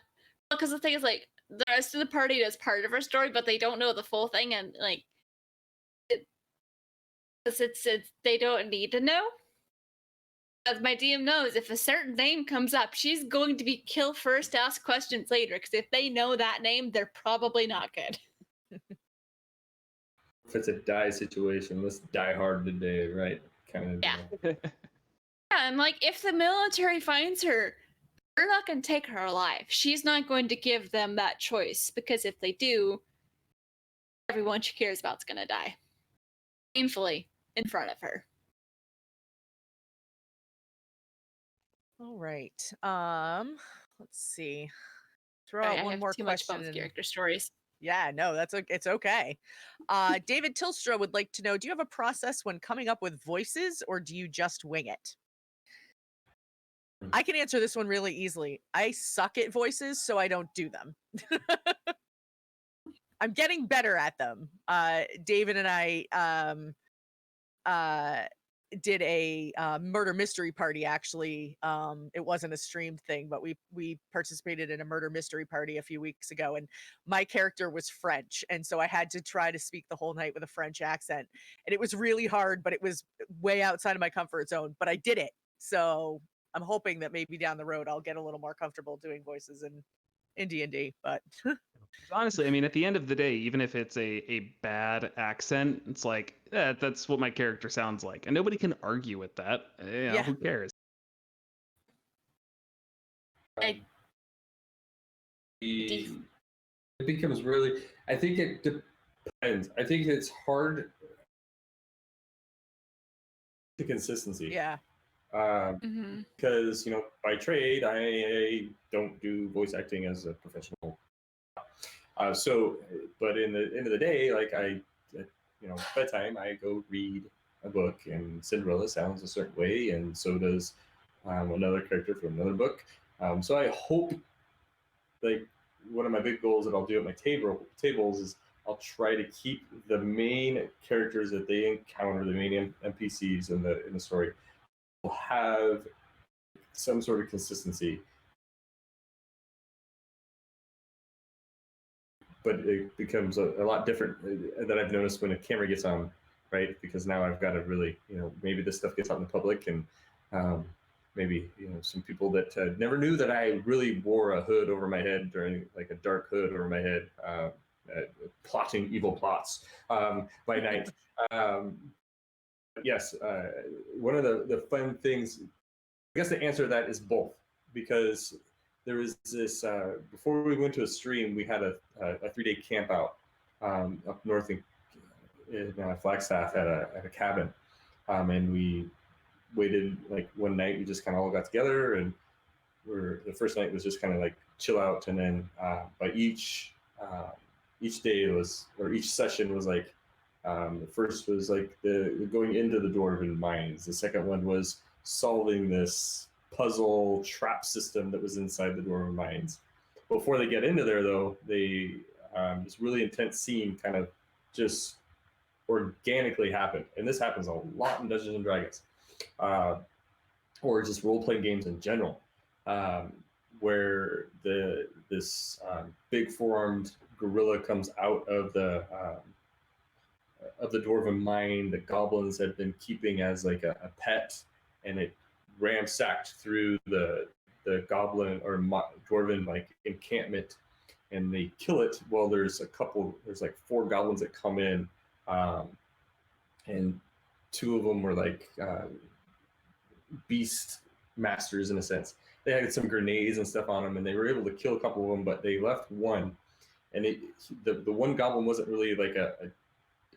Because the thing is, like, the rest of the party is part of our story, but they don't know the full thing, and like, it's they don't need to know. As my DM knows, if a certain name comes up, she's going to be kill first, ask questions later. Because if they know that name, they're probably not good. If it's a die situation, let's die hard today, right? Kind of. Yeah. Yeah, and like, if the military finds her, they're not going to take her alive. She's not going to give them that choice, because if they do, everyone she cares about is going to die. Painfully in front of her. All right. Let's see. Throw Sorry, out one more too question. Much fun with character stories. Yeah, no, it's okay. David Tilstra would like to know, do you have a process when coming up with voices, or do you just wing it? I can answer this one really easily. I suck at voices, so I don't do them. I'm getting better at them. David and I did a murder mystery party, actually. It wasn't a streamed thing, but we participated in a murder mystery party a few weeks ago, and my character was French, and so I had to try to speak the whole night with a French accent, and it was really hard, but it was way outside of my comfort zone, but I did it. So I'm hoping that maybe down the road I'll get a little more comfortable doing voices in D&D, but honestly, I mean, at the end of the day, even if it's a bad accent, it's like, that's what my character sounds like, and nobody can argue with that. You know, who cares? It becomes really, I think it depends. I think it's hard to consistency. Yeah. Because, you know, by trade, I don't do voice acting as a professional. But in the end of the day, like you know, bedtime, I go read a book, and Cinderella sounds a certain way, and so does another character from another book. So I hope, like, one of my big goals that I'll do at my tables is I'll try to keep the main characters that they encounter, the main NPCs in the story, will have some sort of consistency. but it becomes a lot different that I've noticed when a camera gets on, right? Because now I've got to really, maybe this stuff gets out in the public, and maybe some people that never knew that I really wore a hood over my head, during like a dark hood over my head, plotting evil plots by night. Yes, one of the fun things, I guess the answer to that is both, because there was this, before we went to a stream, we had a 3-day camp out up north in Flagstaff at a cabin, and we waited like one night. We just kind of all got together, and the first night was just kind of like chill out, and then by each day was, or each session was like, the first was like the going into the Dwarven mines. The second one was solving this puzzle trap system that was inside the Dwarven mines. Before they get into there, though, they this really intense scene kind of just organically happened, and this happens a lot in Dungeons and Dragons, or just role-playing games in general, where this big four-armed gorilla comes out of the Dwarven mine that goblins had been keeping as like a pet, and it ransacked through the goblin or Dwarven like encampment, and they kill it. Well, there's like 4 goblins that come in, and 2 of them were like beast masters in a sense. They had some grenades and stuff on them, and they were able to kill a couple of them, but they left one, and the one goblin wasn't really like a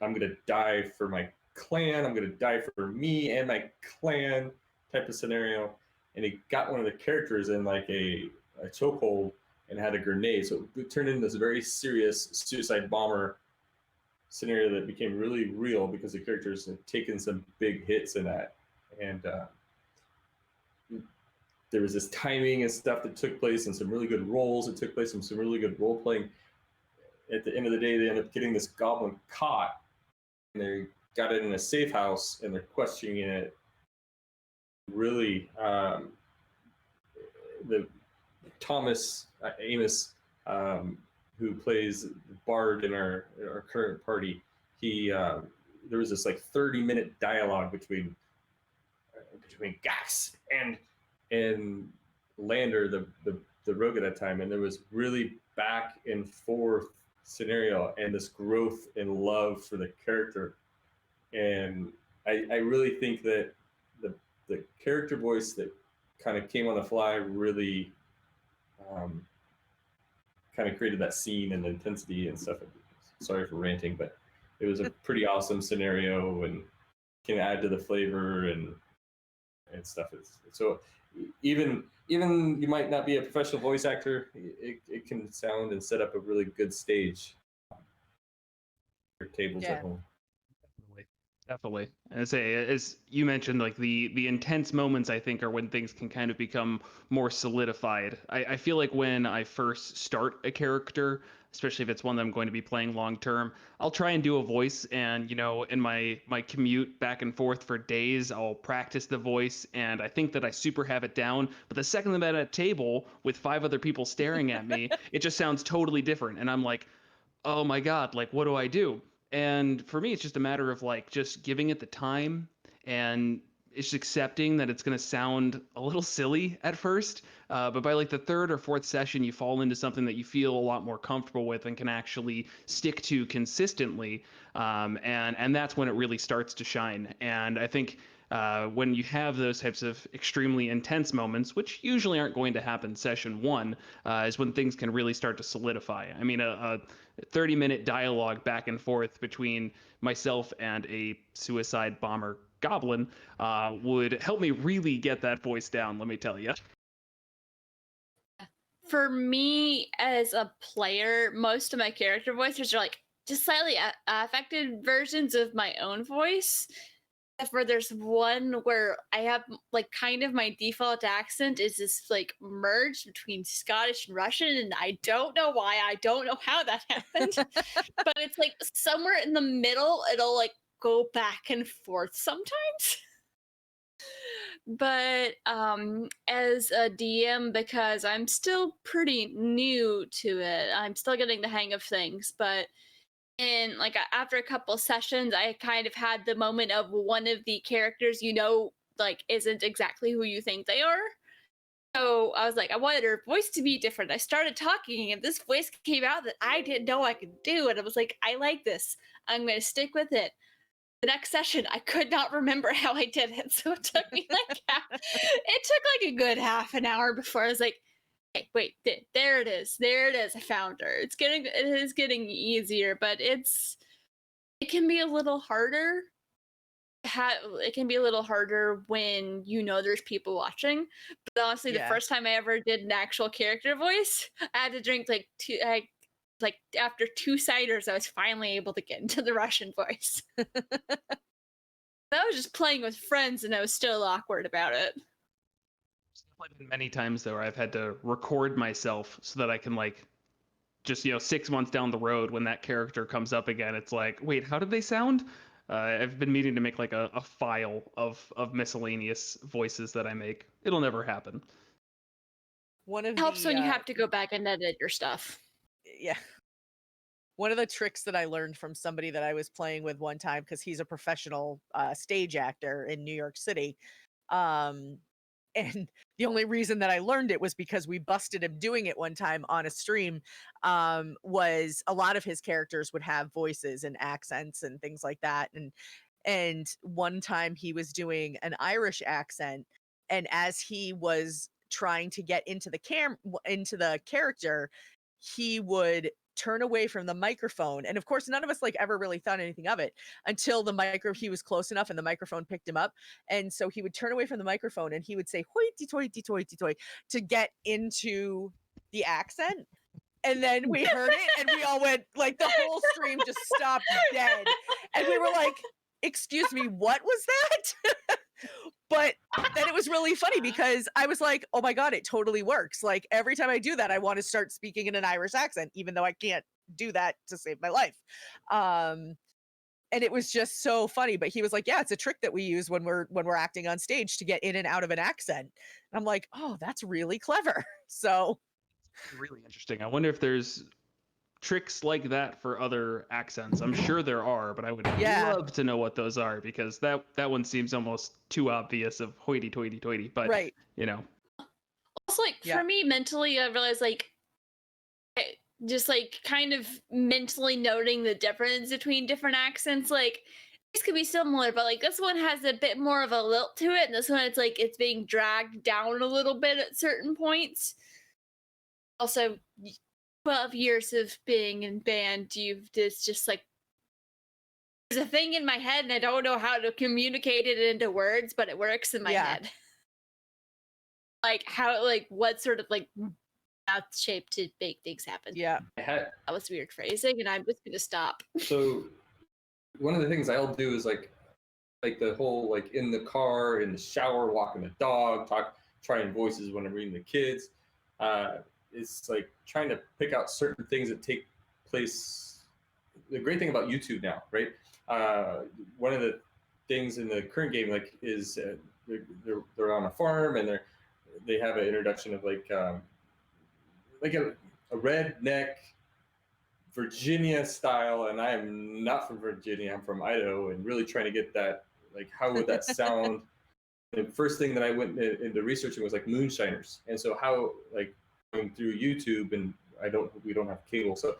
I'm gonna die for my clan, I'm gonna die for me and my clan type of scenario. And he got one of the characters in like a chokehold and had a grenade, so it turned into this very serious suicide bomber scenario that became really real, because the characters had taken some big hits in that. And there was this timing and stuff that took place, and some really good rolls that took place, and some really good role playing. At the end of the day, they ended up getting this goblin caught, and they got it in a safe house, and they're questioning it. Really, the Thomas Amos, who plays Bard in our current party, there was this like 30-minute dialogue between Gax and Lander, the rogue at that time, and there was really back and forth scenario and this growth in love for the character. And I really think that the character voice that kind of came on the fly really kind of created that scene and intensity and stuff. Sorry for ranting, but it was a pretty awesome scenario and can add to the flavor and stuff. So even you might not be a professional voice actor, it can sound and set up a really good stage for tables at home. Definitely. And I say, as you mentioned, like the intense moments, I think, are when things can kind of become more solidified. I feel like when I first start a character, especially if it's one that I'm going to be playing long term, I'll try and do a voice, and in my commute back and forth for days, I'll practice the voice, and I think that I super have it down. But the second I'm at a table with 5 other people staring at me, it just sounds totally different, and I'm like, oh my god, like what do I do? And for me, it's just a matter of like just giving it the time, and it's accepting that it's going to sound a little silly at first, but by like the 3rd or 4th session, you fall into something that you feel a lot more comfortable with and can actually stick to consistently, and that's when it really starts to shine. And I think when you have those types of extremely intense moments, which usually aren't going to happen session 1, is when things can really start to solidify. I mean, a 30-minute dialogue back and forth between myself and a suicide bomber goblin would help me really get that voice down, let me tell you. For me as a player, most of my character voices are like just slightly affected versions of my own voice. Where there's one where I have like kind of my default accent is this like merge between Scottish and Russian, and I don't know why, I don't know how that happened, but it's like somewhere in the middle, it'll like go back and forth sometimes. but as a DM, because I'm still pretty new to it, I'm still getting the hang of things. But in like after a couple sessions, I kind of had the moment of one of the characters, like isn't exactly who you think they are. So I was like, I wanted her voice to be different. I started talking, and this voice came out that I didn't know I could do, and I was like, I like this. I'm going to stick with it. The next session, I could not remember how I did it, so it took me a good half an hour before I was like, hey, wait, there it is, I found her. It is getting easier, but it can be a little harder. It can be a little harder when there's people watching. But honestly, the first time I ever did an actual character voice, I had to drink after 2 ciders, I was finally able to get into the Russian voice. I was just playing with friends, and I was still awkward about it. There's been many times though where I've had to record myself so that I can just 6 months down the road when that character comes up again, it's like, wait, how did they sound? I've been meaning to make like a file of miscellaneous voices that I make. It'll never happen. It helps when you have to go back and edit your stuff. Yeah. One of the tricks that I learned from somebody that I was playing with one time, because he's a professional stage actor in New York City. And the only reason that I learned it was because we busted him doing it one time on a stream, was a lot of his characters would have voices and accents and things like that. And one time he was doing an Irish accent, and as he was trying to get into the character, he would turn away from the microphone. And of course, none of us ever really thought anything of it until he was close enough and the microphone picked him up. And so he would turn away from the microphone and he would say hoity toity toity toy to get into the accent. And then we heard it and we all went, the whole stream just stopped dead. And we were like, excuse me, what was that? But then it was really funny because I was like, oh my God, it totally works. Every time I do that, I want to start speaking in an Irish accent, even though I can't do that to save my life. And it was just so funny. But he was like, yeah, it's a trick that we use when we're acting on stage to get in and out of an accent. And I'm like, oh, that's really clever. So really interesting. I wonder if there's tricks like that for other accents. I'm sure there are, but I would love to know what those are, because that one seems almost too obvious of hoity toity toity, but right. Also, for me mentally, I realized just kind of mentally noting the difference between different accents. These could be similar, but this one has a bit more of a lilt to it, and this one it's being dragged down a little bit at certain points. Also, 12 years of being in band, it's just there's a thing in my head and I don't know how to communicate it into words, but it works in my head. What sort of mouth shape to make things happen. Yeah. That was weird phrasing, and I'm just gonna stop. So one of the things I'll do is the whole in the car, in the shower, walking the dog, trying voices when I'm reading the kids. It's trying to pick out certain things that take place. The great thing about YouTube now, right? One of the things in the current game is they're on a farm and they have an introduction of a redneck Virginia style, and I am not from Virginia, I'm from Idaho, and really trying to get that, how would that sound? The first thing that I went into researching was moonshiners. And so how, going through YouTube, and we don't have cable, so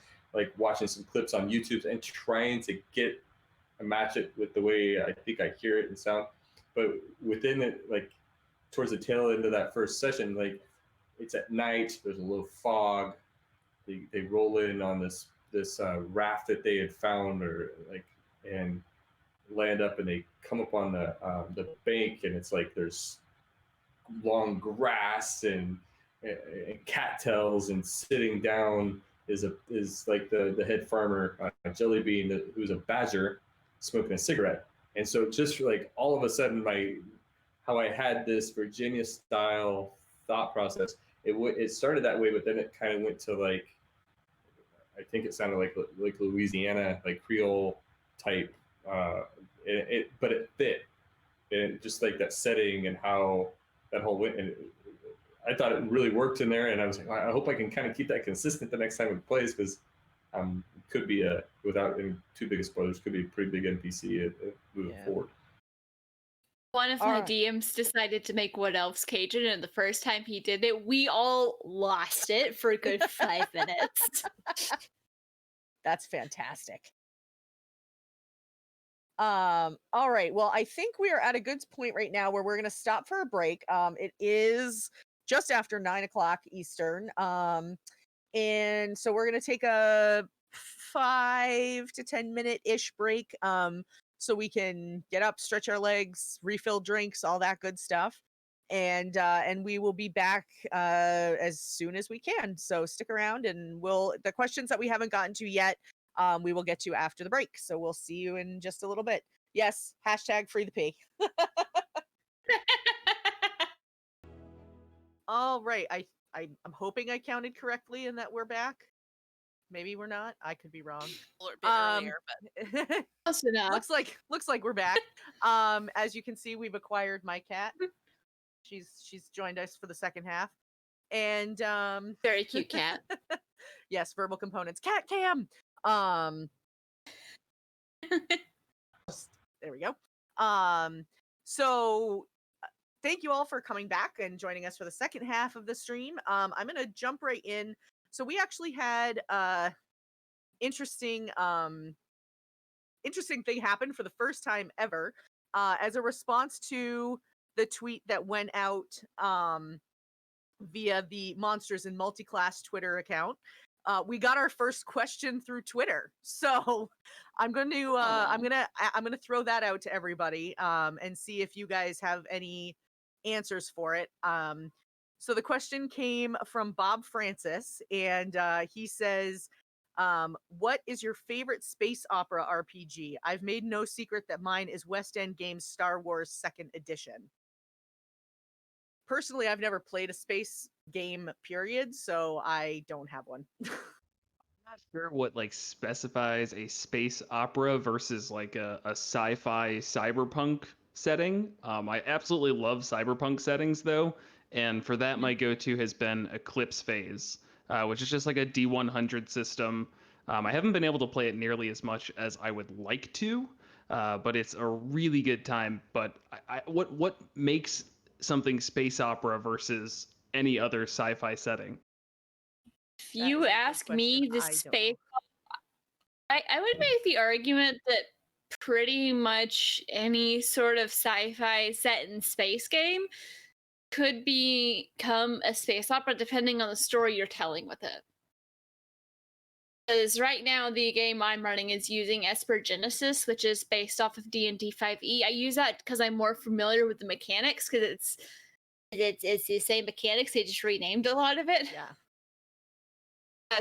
watching some clips on YouTube and trying to match it with the way I think I hear it and sound. But within it, towards the tail end of that first session, it's at night, there's a little fog, they roll in on this raft that they had found, and land up, and they come up on the bank, and it's there's long grass and cattails, and sitting down is the head farmer, Jellybean, who's a badger, smoking a cigarette. And so just all of a sudden, how I had this Virginia style thought process, it started that way, but then it kind of went to I think it sounded like Louisiana, Creole type, but it fit. and just like that setting and how that whole went. And I thought it really worked in there, and I was like, I hope I can kind of keep that consistent the next time it plays, because could be without any too big of spoilers, could be a pretty big NPC moving forward. One of my DMs decided to make Wood Elves Cajun, and the first time he did it, we all lost it for a good 5 minutes. That's fantastic. All right. Well, I think we are at a good point right now where we're going to stop for a break. It is just after 9:00 Eastern. And so we're going to take a 5 to 10 minute-ish break. So we can get up, stretch our legs, refill drinks, all that good stuff. And we will be back as soon as we can. So stick around, and the questions that we haven't gotten to yet, we will get to after the break. So we'll see you in just a little bit. Yes, hashtag free the pig. All right. I'm hoping I counted correctly and that we're back. Maybe we're not. I could be wrong. A little bit earlier, but Close enough. looks like we're back. As you can see, we've acquired my cat. She's joined us for the second half. And Very cute cat. yes, verbal components. Cat cam. There we go. So thank you all for coming back and joining us for the second half of the stream. I'm gonna jump right in. So we actually had interesting thing happen for the first time ever, as a response to the tweet that went out via the Monsters&Multiclass Twitter account. We got our first question through Twitter, so I'm gonna throw that out to everybody and see if you guys have any answers for it. So the question came from Bob Francis, and he says, what is your favorite space opera RPG? I've made no secret that mine is West End Games Star Wars 2nd Edition. Personally, I've never played a space game, period, so I don't have one. I'm not sure what like specifies a space opera versus like a sci-fi cyberpunk setting. I absolutely love cyberpunk settings though, and for that my go-to has been Eclipse Phase, which is just like a D100 system. I haven't been able to play it nearly as much as I would like to, but it's a really good time. But what makes something space opera versus any other sci-fi setting? If you ask me, the space, I would make the argument that pretty much any sort of sci-fi set in space game could become a space opera depending on the story you're telling with it. Because right now the game I'm running is using Esper Genesis, which is based off of D&D 5e. I use that because I'm more familiar with the mechanics, because it's the same mechanics, they just renamed a lot of it. Yeah.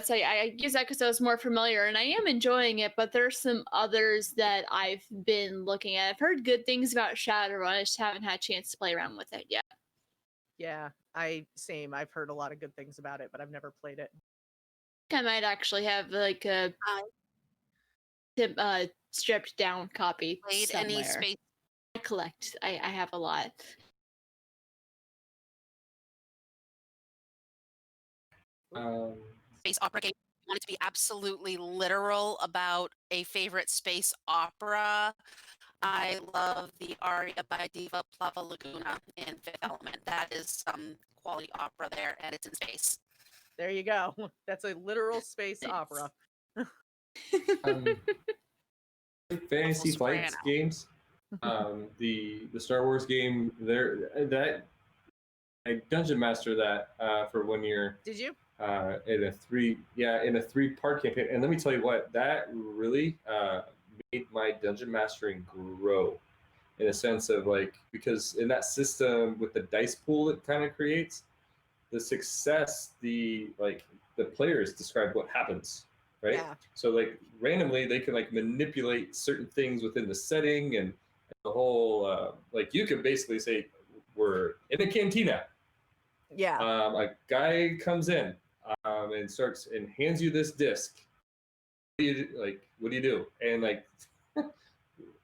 So I use that because I was more familiar, and I am enjoying it, but there's some others that I've been looking at. I've heard good things about Shadowrun, I just haven't had a chance to play around with it yet. Yeah, same. I've heard a lot of good things about it, but I've never played it. I might actually have like a stripped down copy played somewhere. any space? I collect. I have a lot. Space opera game. You want it to be absolutely literal about a favorite space opera. I love the aria by Diva Plava Laguna in Fifth Element. That is some quality opera there, and it's in space. There you go. That's a literal space opera. Fantasy Flight games. The Star Wars game there, that I dungeon master that for 1 year. Did you? In a 3-part campaign, and let me tell you what, that really made my dungeon mastering grow, in a sense of like, because in that system with the dice pool it kind of creates the success, the players describe what happens, right? Yeah. So like randomly they can like manipulate certain things within the setting, and the whole like you can basically say we're in a cantina. Yeah. A guy comes in and starts and hands you this disc. What do you do? And like,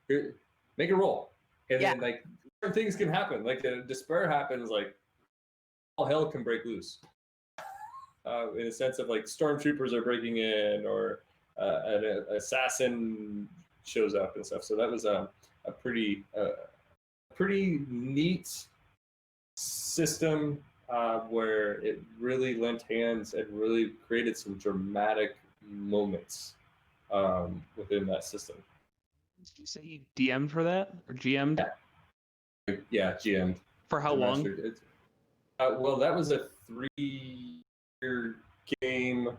here, make a roll. And then like things can happen. Like despair happens, like all hell can break loose. In a sense of like stormtroopers are breaking in, or an assassin shows up and stuff. So that was a pretty neat system where it really lent hands and really created some dramatic moments within that system. Did you say you DM'd for that or GM'd? Yeah, GM'd. For how long? Well, that was a 3-year game.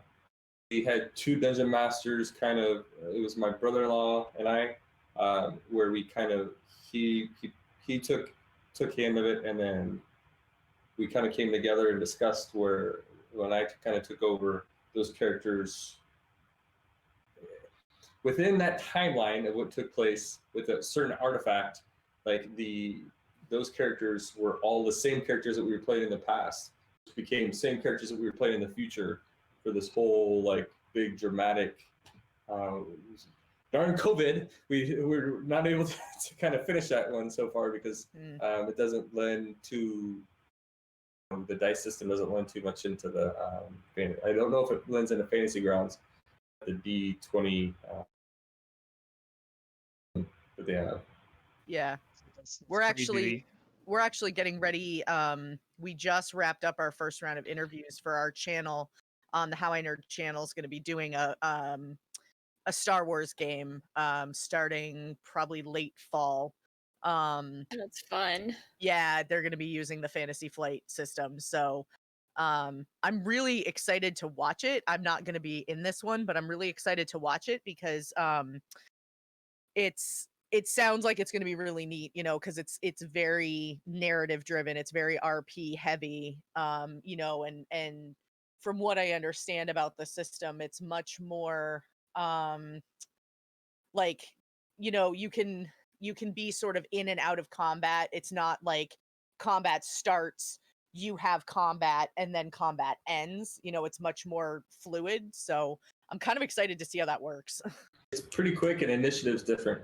We had 2 dungeon masters. Kind of, it was my brother-in-law and I, where we kind of he took hand of it, and then we kind of came together and discussed where when I kind of took over those characters within that timeline of what took place with a certain artifact. Like those characters were all the same characters that we were playing in the past, became same characters that we were playing in the future for this whole like big dramatic darn COVID. We're not able to kind of finish that one so far because it doesn't lend to the dice system doesn't lend too much into the I don't know if it lends into Fantasy Grounds, the D20 that they have. Yeah. We're actually getting ready. We just wrapped up our first round of interviews for our channel. The HowINerd channel is going to be doing a Star Wars game starting probably late fall. That's fun. Yeah, they're going to be using the Fantasy Flight system. So I'm really excited to watch it. I'm not going to be in this one, but I'm really excited to watch it because it sounds like it's going to be really neat, you know, because it's very narrative driven. It's very RP heavy, you know, and from what I understand about the system, it's much more like, you know, you can be sort of in and out of combat. It's not like combat starts, you have combat, and then combat ends. You know, it's much more fluid. So I'm kind of excited to see how that works. It's pretty quick, and initiative's different.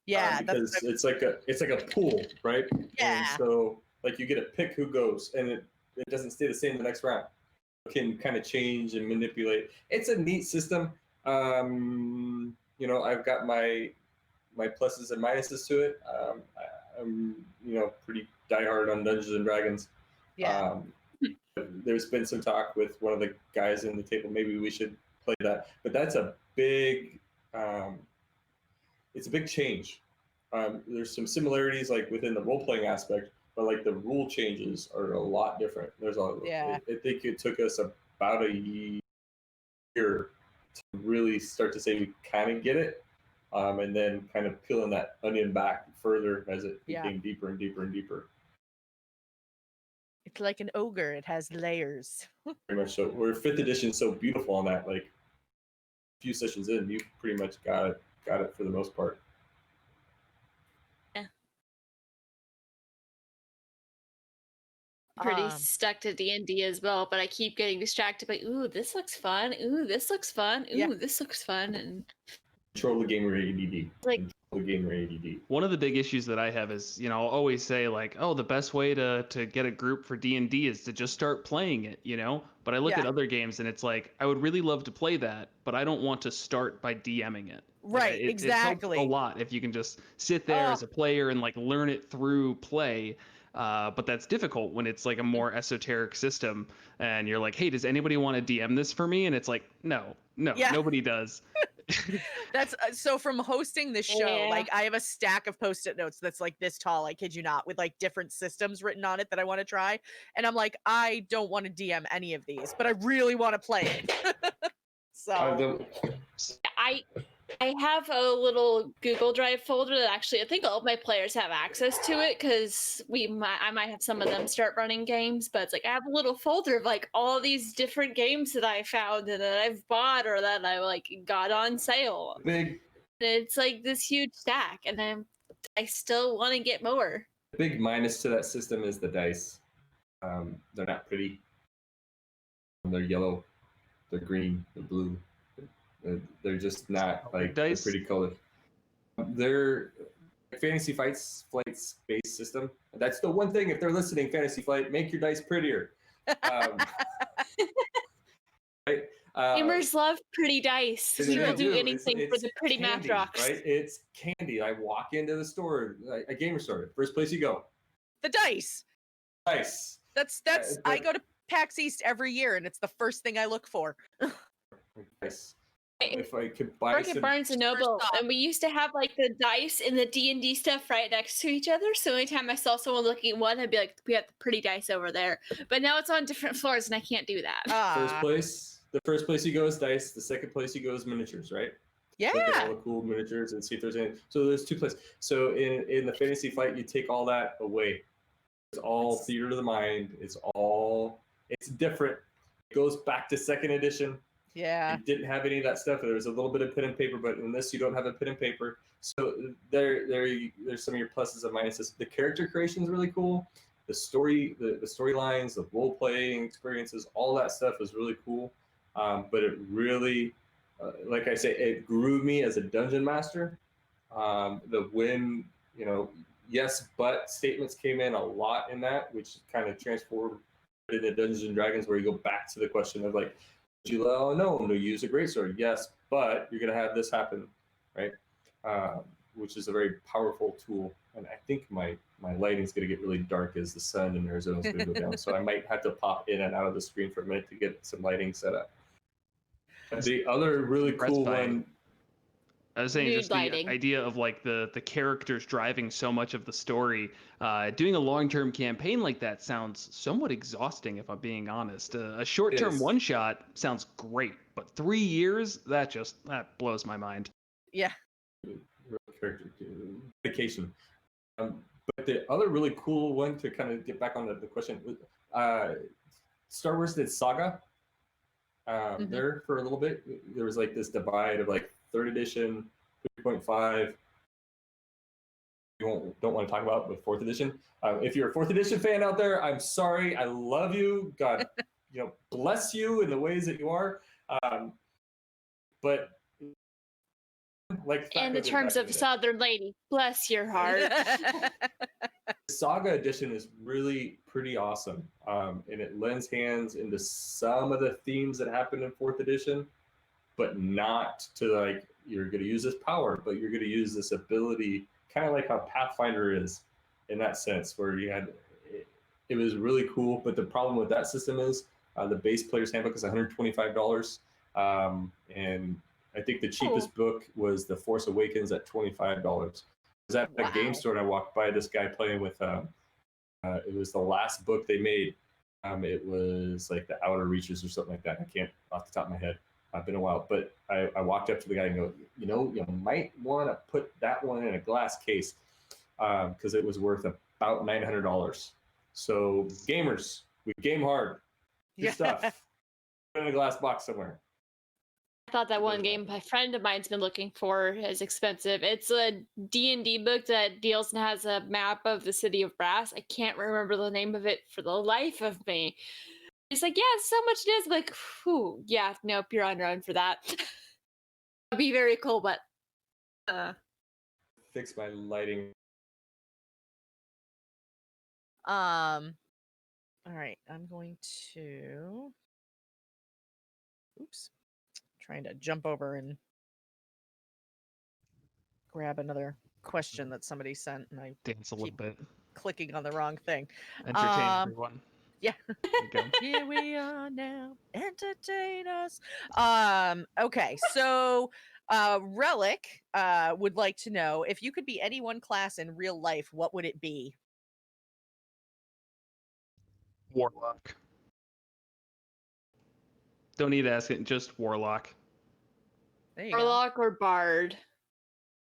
Yeah, because it's like a pool, right? Yeah. And so like you get to pick who goes, and it doesn't stay the same the next round. It can kind of change and manipulate. It's a neat system. You know, I've got my pluses and minuses to it. I'm pretty diehard on Dungeons and Dragons. Yeah. There's been some talk with one of the guys in the table. Maybe we should play that, but that's a big. It's a big change. There's some similarities like within the role-playing aspect, but like the rule changes are a lot different. There's a Yeah. I think it took us about a year to really start to say we kind of get it, and then kind of peeling that onion back further as it became deeper and deeper and deeper. It's like an ogre. It has layers. Pretty much so. We're 5th edition, so beautiful on that. Like a few sessions in, you pretty much got it for the most part. Pretty stuck to D&D as well, but I keep getting distracted by, ooh, this looks fun. Ooh, this looks fun. Ooh, this looks fun. And control the gamer ADD. Like the gamer ADD. One of the big issues that I have is, you know, I'll always say like, oh, the best way to get a group for D&D is to just start playing it, you know? But I look at other games and it's like, I would really love to play that, but I don't want to start by DMing it. Right, Like, exactly. It helps a lot if you can just sit there as a player and like learn it through play. But that's difficult when it's like a more esoteric system and you're like, hey, does anybody want to DM this for me? And it's like, no, nobody does. That's so from hosting this show, like I have a stack of post-it notes that's like this tall, I kid you not, with like different systems written on it that I want to try. And I'm like, I don't want to DM any of these, but I really want to play it. So I have a little Google Drive folder that actually I think all of my players have access to it because I might have some of them start running games, but it's like I have a little folder of like all these different games that I found and that I've bought or that I like got on sale. And it's like this huge stack, and I still want to get more. The big minus to that system is the dice. They're not pretty. They're yellow, they're green, they're blue. They're just not like dice? pretty colors. They're Fantasy Flight's based system. That's the one thing. If they're listening, Fantasy Flight, make your dice prettier. Right? Gamers love pretty dice. They We will do do. anything for the pretty math candy, rocks. right? It's candy. I walk into the store, a gamer store. First place you go. The dice. Dice. That's I go to PAX East every year, and it's the first thing I look for. Dice. If I could buy Work at Barnes and Noble, and we used to have like the dice and the D&D stuff right next to each other. So anytime I saw someone looking at one, I'd be like, "We have the pretty dice over there." But now it's on different floors, and I can't do that. First place. The first place you go is dice. The second place you go is miniatures, right? Yeah. Look at all the cool miniatures and see if there's any. So there's two places. So in the Fantasy Flight, you take all that away. It's all theater of the mind. It's different. It goes back to second edition. Yeah. It didn't have any of that stuff. There was a little bit of pen and paper, but in this you don't have a pen and paper. So there's some of your pluses and minuses. The character creation is really cool. The story, the storylines, the role playing experiences, all that stuff is really cool. But it really, like I say, it grew me as a dungeon master. The when, yes, but statements came in a lot in that, which kind of transformed into Dungeons and Dragons, where you go back to the question of like, would you allow no one to use a greatsword? Yes, but you're going to have this happen, right? Which is a very powerful tool. And I think my lighting's going to get really dark as the sun in Arizona is going to go down. So I might have to pop in and out of the screen for a minute to get some lighting set up. The other really cool one. I was saying just the idea of like the characters driving so much of the story. Doing a long-term campaign like that sounds somewhat exhausting, if I'm being honest. A short-term one-shot sounds great, but 3 years, that blows my mind. Yeah. Character dedication. But the other really cool one, to kind of get back on the question, Star Wars did Saga. There for a little bit. There was like this divide of like 3rd edition, 3.5. You don't want to talk about, but 4th edition. If you're a 4th edition fan out there, I'm sorry. I love you. God, bless you in the ways that you are. But like in the terms of Southern Lady, bless your heart. Saga edition is really pretty awesome, and it lends hands into some of the themes that happen in 4th edition, but not to like you're going to use this power, but you're going to use this ability, kind of like how Pathfinder is in that sense, where you had it was really cool. But the problem with that system is the base player's handbook is $125, and I think the cheapest book was The Force Awakens at $25. I was at a game store and I walked by this guy playing with, it was the last book they made. It was like The Outer Reaches or something like that. I can't off the top of my head. It's been a while, but I walked up to the guy and go, you might want to put that one in a glass case because it was worth about $900. So gamers, we game hard. Good stuff. Put it in a glass box somewhere. I thought that one game a friend of mine's been looking for is expensive. It's a D&D book that deals and has a map of the city of Brass. I can't remember the name of it for the life of me. It's like, yeah, so much it is. Like, whew, yeah, nope, you're on your own for that. It'd be very cool, but fix my lighting. All right, I'm going to. Oops. Trying to jump over and grab another question that somebody sent, and I dance a little bit, clicking on the wrong thing. Entertain everyone. Yeah. Here we are now. Entertain us. Okay, so Relic would like to know, if you could be any one class in real life, what would it be? Warlock. Don't need to ask it, just Warlock. Warlock or Bard,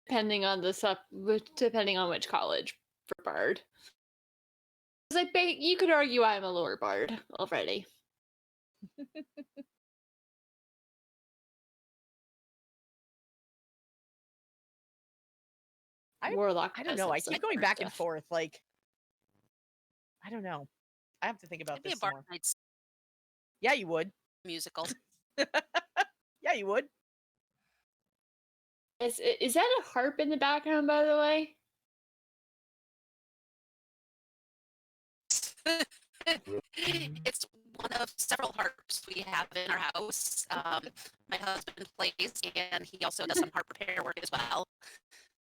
depending on which college for Bard. Like, you could argue I'm a lower Bard already. Warlock. I don't know. I keep going back and forth. Like, I don't know. I have to think about this more. Yeah, you would. Musical. Yeah, you would. Is that a harp in the background, by the way? It's one of several harps we have in our house. My husband plays, and he also does some harp repair work as well.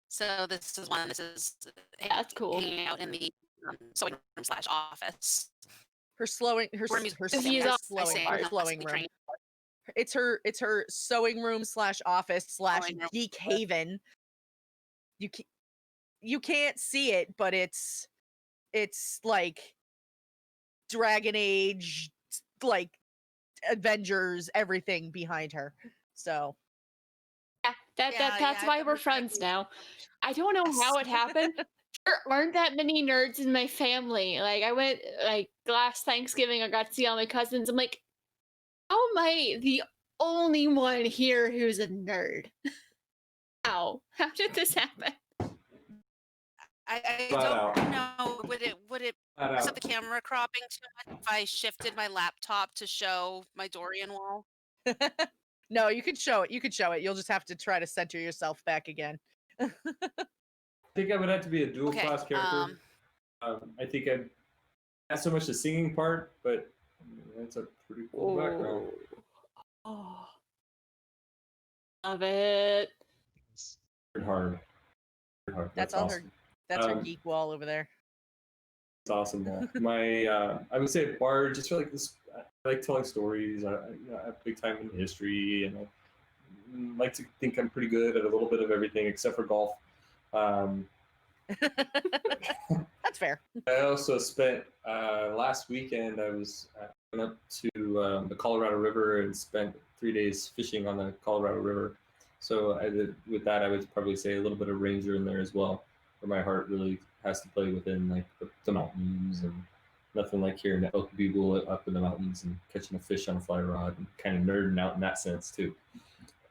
So this is one. This is That's cool. hanging out in the sewing room slash office. Her slowing her We're s- music her, If s- he's her on- slowing sing, her I'm slowing classically room. trained It's her sewing room slash office slash sewing room. geek haven. You can't see it, but it's like Dragon Age, like Avengers, everything behind her. So Yeah, that's why we're friends now. I don't know how it happened. There aren't that many nerds in my family. Like I went like last Thanksgiving, I got to see all my cousins. I'm like, how am I the only one here who's a nerd? How did this happen? I Flat don't know. Would it Flat mess out. up the camera cropping too much if I shifted my laptop to show my Dorian wall? no, you could show it. You could show it. You'll just have to try to center yourself back again. I think I would have to be a dual Okay, class character. I think I'd not so much the singing part, but that's a pretty cool background. Oh, love it. Pretty hard. That's all awesome. her. That's her Um, geek wall over there. It's awesome. Yeah. My, I would say bard, just for like this. I like telling stories. I have big time in history, and I like to think I'm pretty good at a little bit of everything except for golf. That's fair. I also spent last weekend. I went up to the Colorado River and spent 3 days fishing on the Colorado River. So with that, I would probably say a little bit of ranger in there as well, where my heart really has to play within like the mountains, and nothing like hearing the elk bugle up in the mountains and catching a fish on a fly rod, and kind of nerding out in that sense too.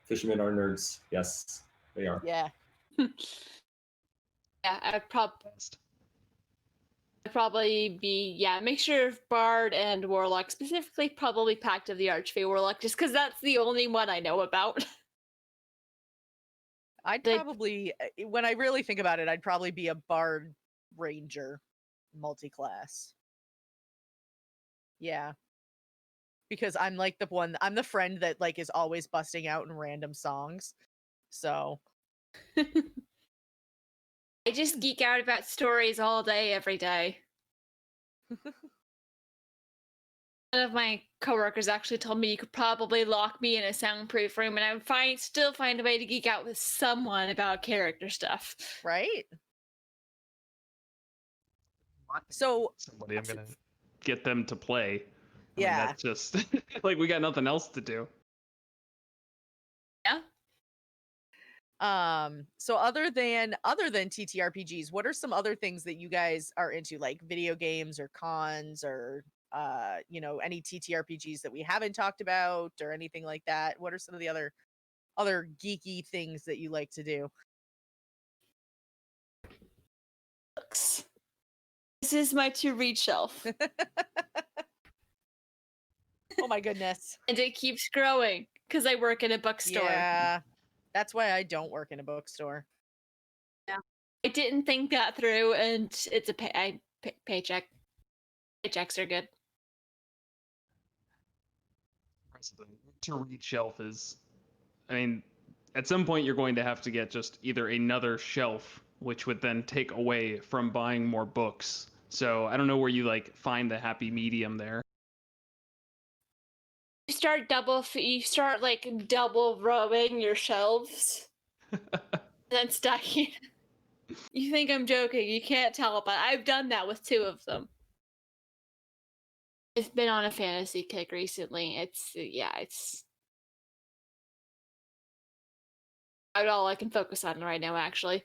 Fishermen are nerds. Yes, they are. Yeah. Yeah, I'd probably be mixture of bard and warlock, specifically probably Pact of the Archfey Warlock, just because that's the only one I know about. I'd probably, when I really think about it, I'd probably be a bard ranger multi-class. Yeah. Because I'm like I'm the friend that like is always busting out in random songs. So I just geek out about stories all day, every day. One of my coworkers actually told me you could probably lock me in a soundproof room and I would still find a way to geek out with someone about character stuff. right? So Somebody, I'm gonna get them to play. I mean, yeah. that's just like we got nothing else to do. Yeah. So other than TTRPGs, what are some other things that you guys are into, like video games or cons or any TTRPGs that we haven't talked about or anything like that? What are some of the other geeky things that you like to do? Books. This is my to-read shelf. Oh my goodness. And it keeps growing because I work in a bookstore. Yeah. That's why I don't work in a bookstore. Yeah. I didn't think that through, and it's a paycheck. Paychecks are good. The to-read shelf is, I mean, at some point you're going to have to get just either another shelf, which would then take away from buying more books. So I don't know where you like find the happy medium there. You start like double rowing your shelves, then stacking. You think I'm joking? You can't tell, but I've done that with 2 of them. It's been on a fantasy kick recently. It's about all I can focus on right now, actually.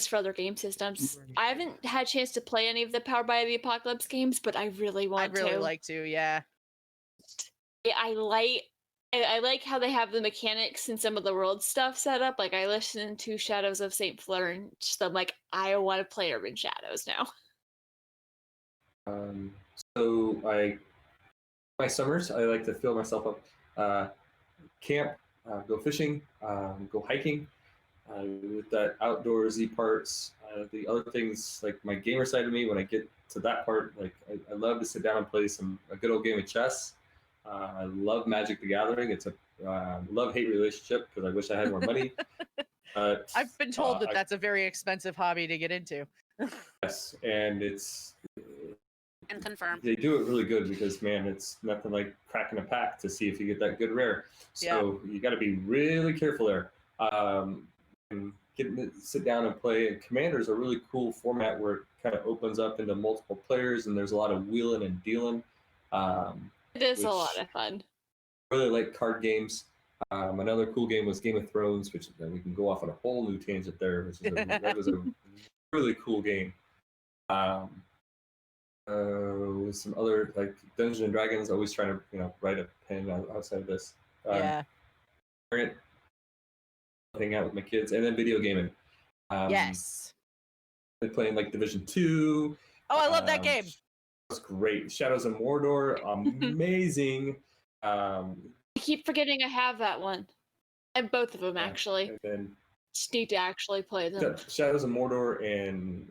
For other game systems, I haven't had a chance to play any of the Powered by the Apocalypse games, but I really want to. I'd really like to, yeah. Yeah, I like how they have the mechanics and some of the world stuff set up. Like I listened to Shadows of St. Fleur, and just I'm like, I want to play Urban Shadows now. So my summers, I like to fill myself up, camp, go fishing, go hiking, with that outdoorsy parts. The other things, like my gamer side of me, when I get to that part, like I love to sit down and play a good old game of chess. I love Magic the Gathering. It's a love-hate relationship because I wish I had more money. I've been told that that's a very expensive hobby to get into. Yes, and And confirmed. they do it really good because, man, it's nothing like cracking a pack to see if you get that good rare. So you got to be really careful there. And getting to sit down and play. And Commander's a really cool format where it kind of opens up into multiple players, and there's a lot of wheeling and dealing. It is a lot of fun. Really like card games. Another cool game was Game of Thrones, which we can go off on a whole new tangent there. That was a really cool game. With some other like Dungeons and Dragons, always trying to write a pen outside of this. Hang out with my kids, and then video gaming. Yes. Been playing like Division 2. Oh, I love that game. It's great. Shadows of Mordor, amazing. I keep forgetting I have that one. I have both of them actually. And then just need to actually play them. Shadows of Mordor and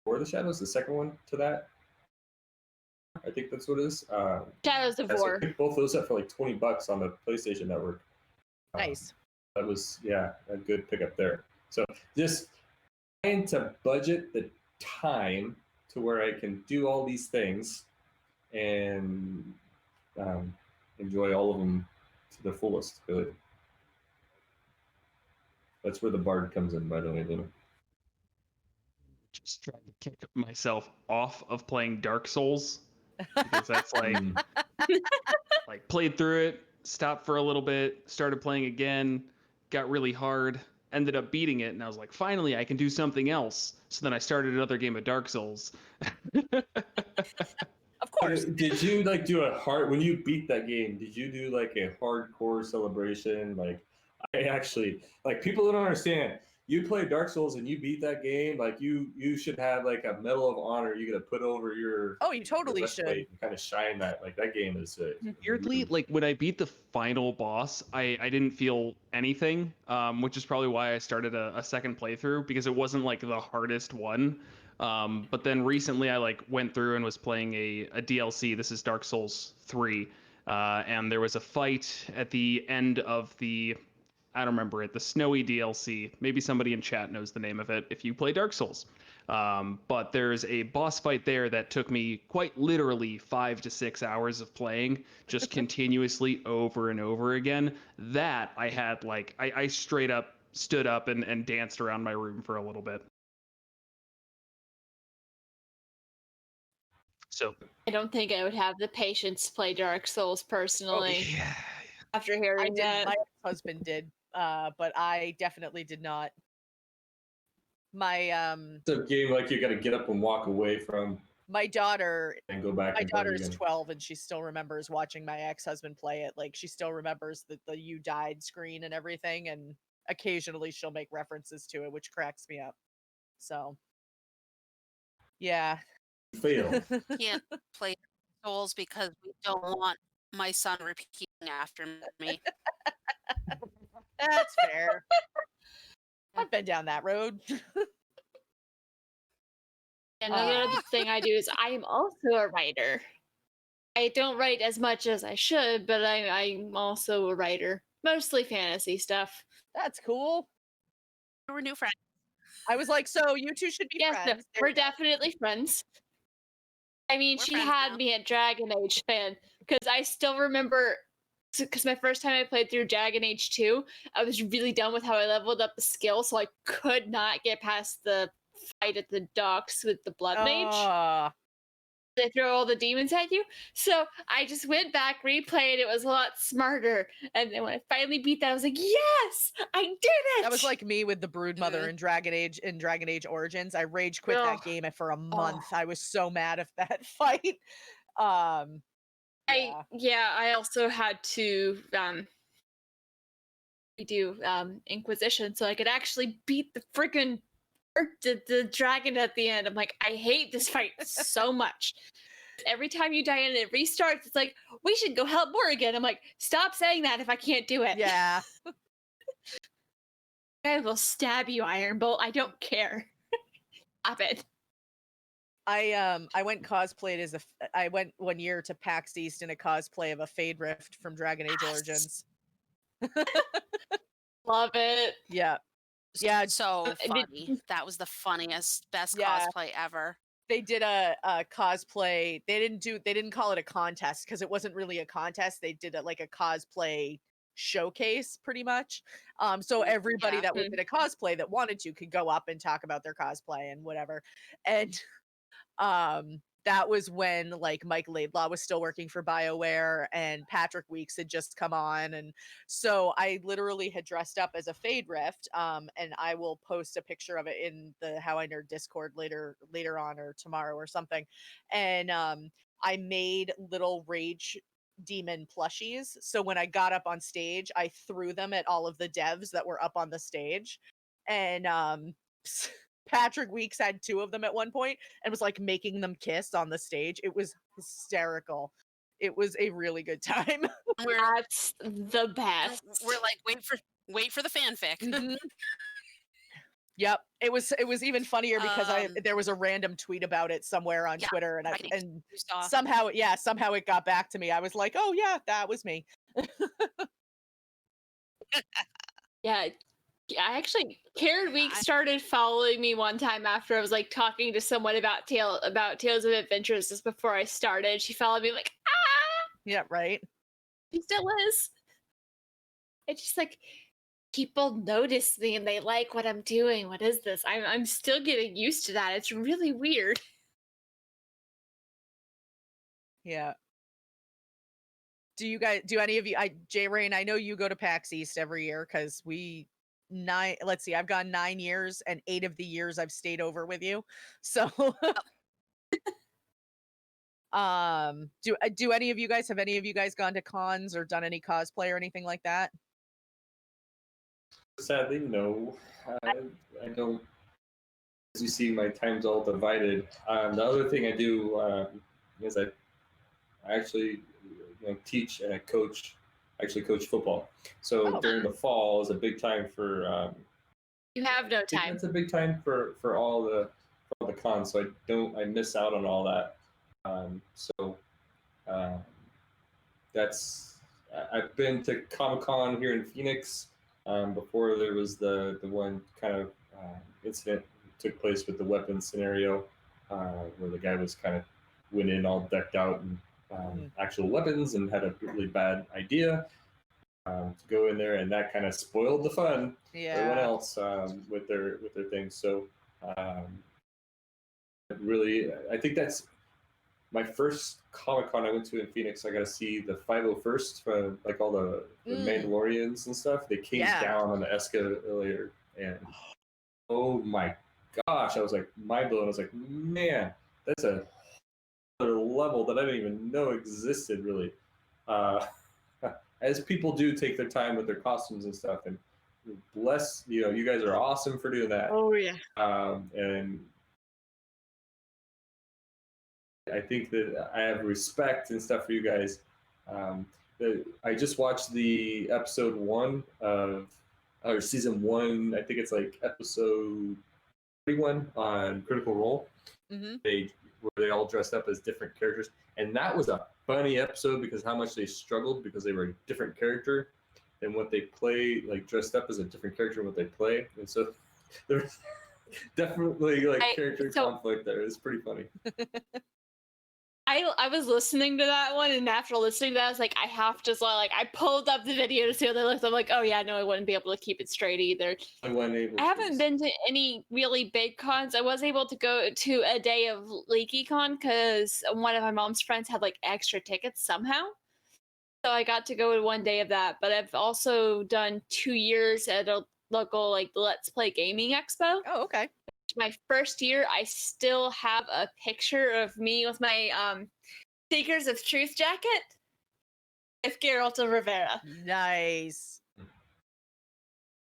War of the Shadows, the second one to that. I think that's what it is. Shadows of War. I picked both of those up for like $20 on the PlayStation Network. Nice. That was a good pickup there. So just trying to budget the time to where I can do all these things and enjoy all of them to the fullest. Really. That's where the bard comes in, by the way, Luna. Just trying to kick myself off of playing Dark Souls because that's like like played through it, stopped for a little bit, started playing again, got really hard, ended up beating it, and I was like, finally, I can do something else. So then I started another game of Dark Souls. Of course. Did you like do a hard when you beat that game? Did you do like a hardcore celebration? Like I actually like people don't understand. You play Dark Souls and you beat that game, like you should have like a Medal of Honor you gotta put over your. Oh, you totally should. And kind of shine that. Like that game is. Weirdly, like when I beat the final boss, I didn't feel anything, which is probably why I started a second playthrough because it wasn't like the hardest one. But then recently I like went through and was playing a DLC. This is Dark Souls 3, and there was a fight at the end of the. I don't remember it, the Snowy DLC. Maybe somebody in chat knows the name of it if you play Dark Souls. But there's a boss fight there that took me quite literally 5 to 6 hours of playing, just continuously over and over again. That I had like, I straight up stood up and danced around my room for a little bit. So I don't think I would have the patience to play Dark Souls personally. Yeah. After hearing that. My husband did, but I definitely did not. It's a game like you got to get up and walk away from. My daughter and go back. My daughter is 12, and she still remembers watching my ex-husband play it. Like she still remembers the "you died" screen and everything, and occasionally she'll make references to it, which cracks me up. So, yeah. Fail. Can't play Souls because we don't want my son repeating after me. That's fair. I've been down that road. Another thing I do is I'm also a writer. I don't write as much as I should, but I'm also a writer. Mostly fantasy stuff. That's cool. We're new friends. I was like, so you two should be yes, friends. No, we're definitely friends. I mean, she had now. me at Dragon Age fan because I still remember. Because my first time I played through Dragon Age 2, I was really done with how I leveled up the skill, so I could not get past the fight at the docks with the Blood Mage. They throw all the demons at you. So I just went back, replayed. It was a lot smarter. And then when I finally beat that, I was like, yes, I did it! That was like me with the Broodmother in Dragon Age Origins. I rage quit that game for a month. I was so mad at that fight. I also had to redo Inquisition so I could actually beat the freaking the dragon at the end. I'm like, I hate this fight so much. Every time you die and it restarts, it's like, we should go help Morrigan. I'm like, stop saying that if I can't do it. Yeah. I will stab you, Iron Bolt. I don't care. Stop it. I went cosplayed as I went one year to PAX East in a cosplay of a Fade Rift from Dragon Age Origins. Love it. Yeah. Yeah. So funny. That was the funniest, best Yeah. cosplay ever. They did a cosplay. They didn't call it a contest because it wasn't really a contest. They did like a cosplay showcase pretty much. So everybody that was in a cosplay that wanted to could go up and talk about their cosplay and whatever. And that was when like Mike Laidlaw was still working for BioWare and Patrick Weeks had just come on. And so I literally had dressed up as a Fade Rift. And I will post a picture of it in the HowINerd Discord later on or tomorrow or something. And I made little rage demon plushies. So when I got up on stage, I threw them at all of the devs that were up on the stage. And Patrick Weeks had 2 of them at one point and was like making them kiss on the stage. It was hysterical. It was a really good time. That's the best. We're like, wait for the fanfic. Mhm. Yep. It was even funnier because there was a random tweet about it somewhere on Twitter and somehow it got back to me. I was like, "Oh yeah, that was me." Yeah. I actually, Karen Weeks started following me one time after I was like talking to someone about Tales of Adventures just before I started. She followed me like, Yeah, right. She still is. It's just like people notice me and they like what I'm doing. What is this? I'm still getting used to that. It's really weird. Yeah. Do any of you, J.R.Rain, I know you go to PAX East every year because I've gone 9 years and 8 of the years I've stayed over with you. So do any of you guys gone to cons or done any cosplay or anything like that? Sadly, no. I don't. As you see, my time's all divided. The other thing I do is I actually teach and I coach. Actually, coach football. So during the fall is a big time for. You have no time. It's a big time for all the cons. So I miss out on all that. That's. I've been to Comic-Con here in Phoenix. Before there was the one kind of incident took place with the weapons scenario, where the guy was kind of went in all decked out and actual weapons and had a really bad idea to go in there, and that kind of spoiled the fun for everyone else with their things. So really, I think that's my first Comic-Con I went to in Phoenix. I got to see the 501st from like all the Mandalorians and stuff. They came down on the escalator, and oh my gosh, I was like mind blown. I was like, man, that's a other level that I didn't even know existed, really. As people do take their time with their costumes and stuff, and bless you guys are awesome for doing that. Oh yeah. And I think that I have respect and stuff for you guys. I just watched the episode 1 or season 1. I think it's like episode 31 on Critical Role. Where they all dressed up as different characters, and that was a funny episode because how much they struggled because they were a different character than what they play, like dressed up as a different character than what they play, and so there's definitely like character conflict there. It's pretty funny. I was listening to that one, and after listening to that, I was like, I have to I pulled up the video to see what they looked. I'm like, oh yeah, no, I wouldn't be able to keep it straight either. I haven't been to any really big cons. I was able to go to a day of LeakyCon because one of my mom's friends had like extra tickets somehow. So I got to go to one day of that. But I've also done 2 years at a local like Let's Play Gaming Expo. Oh, okay. My first year, I still have a picture of me with my Seekers of Truth jacket with Geralt of Rivera. Nice.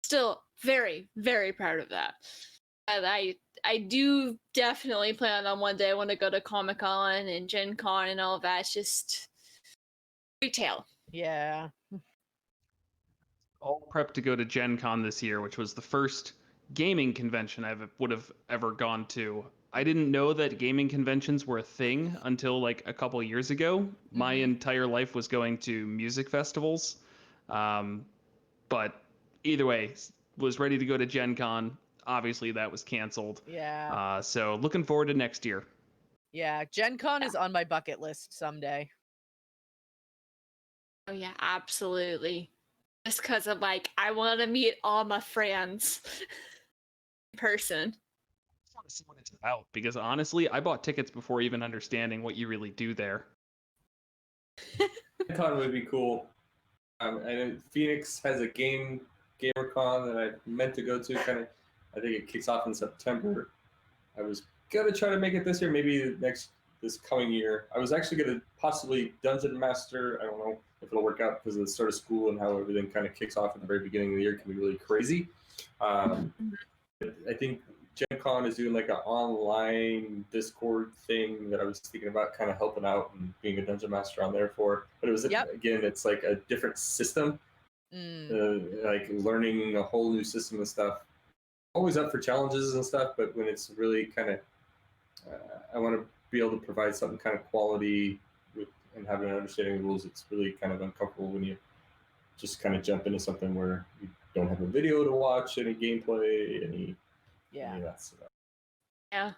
Still very, very proud of that. And I do definitely plan on one day I want to go to Comic-Con and Gen Con and all of that. It's just retail. Yeah. all prepped to go to Gen Con this year, which was the first gaming convention I would have ever gone to. I didn't know that gaming conventions were a thing until like a couple years ago. My entire life was going to music festivals. But either way, was ready to go to Gen Con. Obviously, that was canceled. Yeah. So looking forward to next year. Yeah. Gen Con is on my bucket list someday. Oh yeah, absolutely. Just because of like, I want to meet all my friends in person. I want to see what it's about because honestly, I bought tickets before even understanding what you really do there. Con would be cool. I know Phoenix has a GamerCon that I meant to go to. I think it kicks off in September. I was gonna try to make it this year, maybe this coming year. I was actually gonna possibly Dungeon Master. I don't know if it'll work out because of the start of school and how everything kind of kicks off at the very beginning of the year can be really crazy. I think Gen Con is doing like an online Discord thing that I was thinking about kind of helping out and being a Dungeon Master on there for. But it was, again, it's like a different system, like learning a whole new system and stuff. Always up for challenges and stuff, but when it's really kind of, I want to be able to provide something kind of quality and have an understanding of the rules. It's really kind of uncomfortable when you just kind of jump into something where you don't have a video to watch, any gameplay, any of that stuff. Yeah.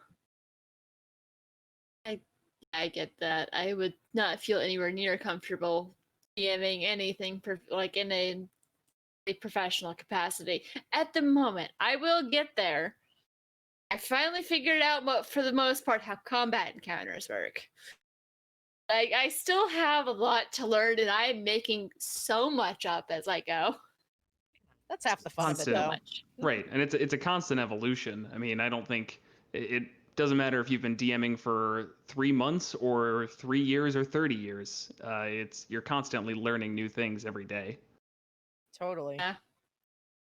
I get that. I would not feel anywhere near comfortable DMing anything like in a professional capacity at the moment. I will get there. I finally figured out, for the most part, how combat encounters work. Like, I still have a lot to learn, and I am making so much up as I go. That's half the fun of it, though. Right, and it's a constant evolution. I mean, I don't think it doesn't matter if you've been DMing for 3 months or 3 years or 30 years. You're constantly learning new things every day. Totally. Yeah.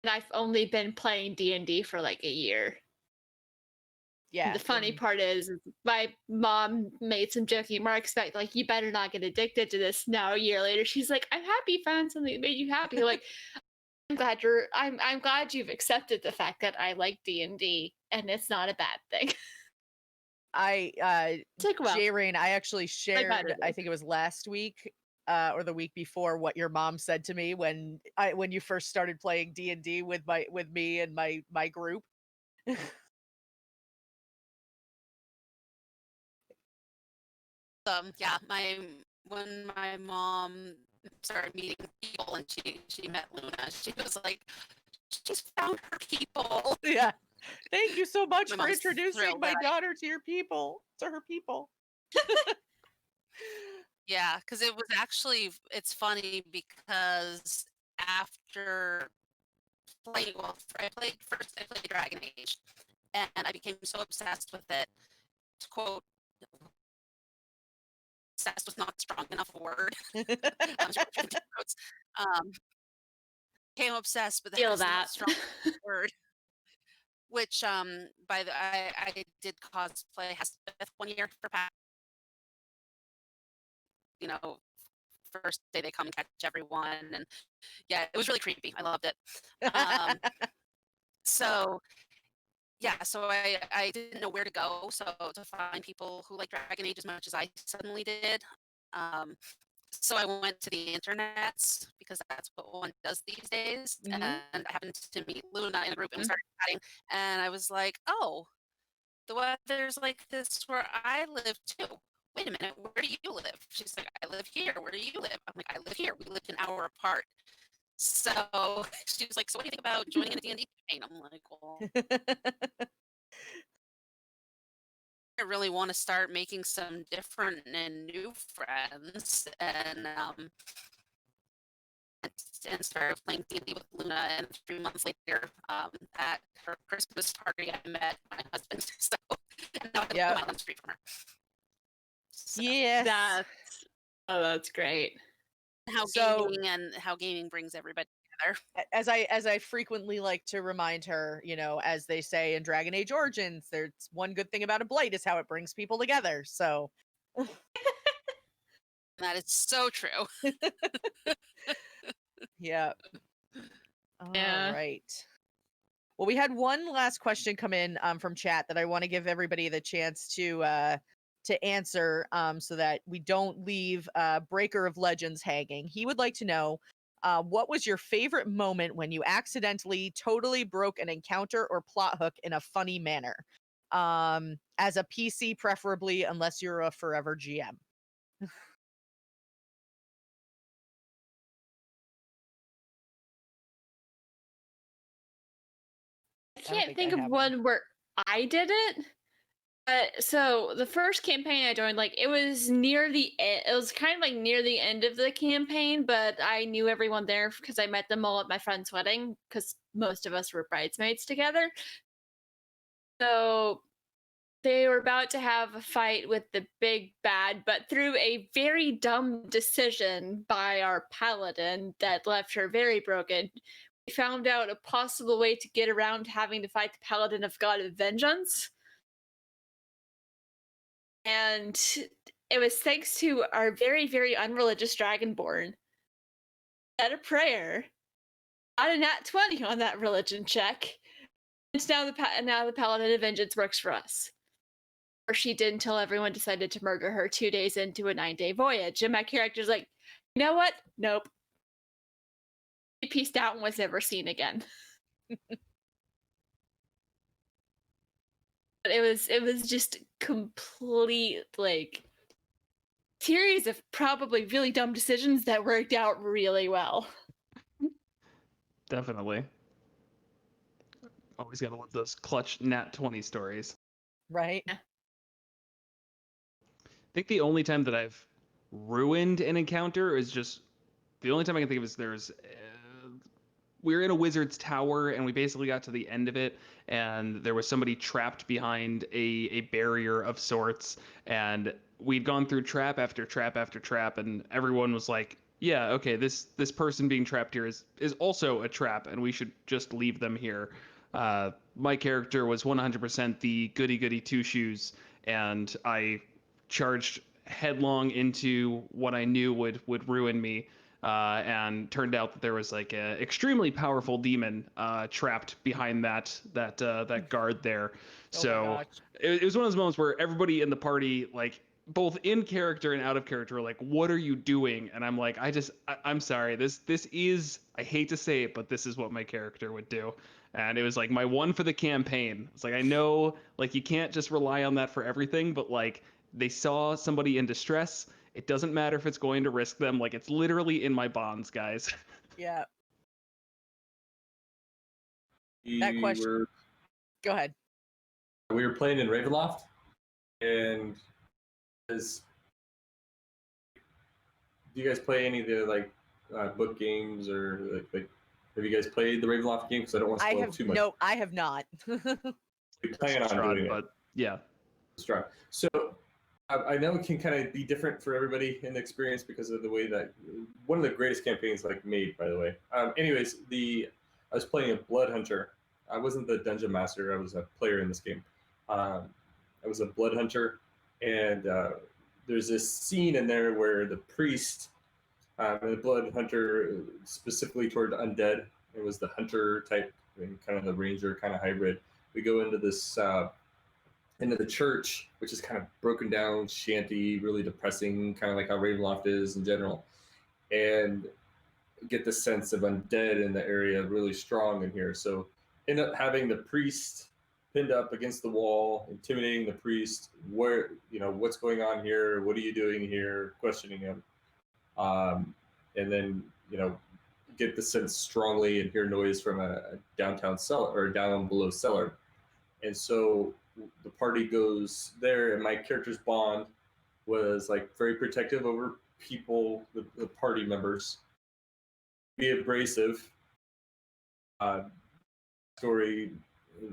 And I've only been playing D&D for like a year. Yeah. The funny part is my mom made some joking remarks about like, you better not get addicted to this. Now a year later, she's like, I'm happy you found something that made you happy. Like, I'm glad you've accepted the fact that I like D&D and it's not a bad thing. J.R.Rain, I actually shared, I think it was last week or the week before, what your mom said to me when you first started playing D&D with me and my group. Yeah, when my mom started meeting people and she met Luna, she was like, she's found her people. Yeah. Thank you so much for introducing my daughter to her people. Yeah, because it was actually, it's funny because after playing, I played Dragon Age, and I became so obsessed with it. To quote, obsessed was not strong enough a word. Became obsessed, but that's not strong word. Which I did cosplay Hespeth 1 year for PAX. You know, first day they come and catch everyone, and yeah, it was really creepy. I loved it. So I didn't know where to go. So to find people who like Dragon Age as much as I suddenly did. So I went to the internet because that's what one does these days. And I happened to meet Luna in a group and we started chatting. And I was like, oh, the weather's like this where I live too. Wait a minute, where do you live? She's like, I live here. Where do you live? I'm like, I live here. We lived an hour apart. So she was like, so what do you think about joining in a D&D campaign? I'm like, well, I really want to start making some different and new friends, and started playing D&D with Luna. And 3 months later, at her Christmas party, I met my husband. So and now I live on the street from her. So, yes, that's great. How gaming brings everybody together. As I frequently like to remind her, as they say in Dragon Age Origins, there's one good thing about a blight is how it brings people together. So that is so true. Yeah. All Yeah. right. Well, we had one last question come in from chat that I want to give everybody the chance to answer so that we don't leave Breaker of Legends hanging. He would like to know what was your favorite moment when you accidentally totally broke an encounter or plot hook in a funny manner? As a PC, preferably, unless you're a forever GM. I don't can't think think I of have one where I did it. So the first campaign I joined, like it was near the end. It was kind of like near the end of the campaign, but I knew everyone there because I met them all at my friend's wedding because most of us were bridesmaids together. So they were about to have a fight with the big bad, but through a very dumb decision by our paladin that left her very broken, we found out a possible way to get around having to fight the paladin of God of Vengeance. And it was thanks to our very, very unreligious Dragonborn. Said a prayer, got a nat 20 on that religion check, and now the Paladin of Vengeance works for us. Or she did until everyone decided to murder her 2 days into a 9-day voyage. And my character's like, you know what? Nope. He pieced out and was never seen again. But it was just complete, like, series of probably really dumb decisions that worked out really well. Definitely. Always gotta love those clutch nat 20 stories. Right. I think the only time that I've ruined an encounter is just the only time I can think of is we were in a wizard's tower and we basically got to the end of it and there was somebody trapped behind a barrier of sorts and we'd gone through trap after trap after trap and everyone was like, yeah, okay, this person being trapped here is also a trap and we should just leave them here. My character was 100% the goody two shoes and I charged headlong into what I knew would ruin me. And turned out that there was like an extremely powerful demon trapped behind that guard there. Oh So my gosh. it was one of those moments where everybody in the party, like both in character and out of character, were like, "What are you doing?" And I'm like, I'm sorry. This is, I hate to say it, but this is what my character would do." And it was like my one for the campaign. It's like, I know, like, you can't just rely on that for everything, but like they saw somebody in distress. It doesn't matter if it's going to risk them. Like, it's literally in my bonds, guys. Yeah. We question- were Go ahead. we were playing in Ravenloft, and as do you guys play any of the like book games or like have you guys played the Ravenloft game? Because I don't want to spoil too much. No, I have not. We plan on doing it. But yeah. Strong. So I know it can kind of be different for everybody in the experience because of the way that one of the greatest campaigns like made, by the way. Anyways, I was playing a blood hunter. I wasn't the dungeon master. I was a player in this game. I was a blood hunter, and there's this scene in there where the priest, the blood hunter, specifically toward undead. It was the hunter type, and kind of the ranger kind of hybrid. We go into this. Into the church, which is kind of broken down, shanty, really depressing, kind of like how Ravenloft is in general, and get the sense of undead in the area really strong in here. So end up having the priest pinned up against the wall, intimidating the priest. Where, what's going on here? What are you doing here? Questioning him, and then get the sense strongly and hear noise from a downtown cellar or down below cellar. And so the party goes there, and my character's bond was like very protective over people, the party members. Be abrasive. Story,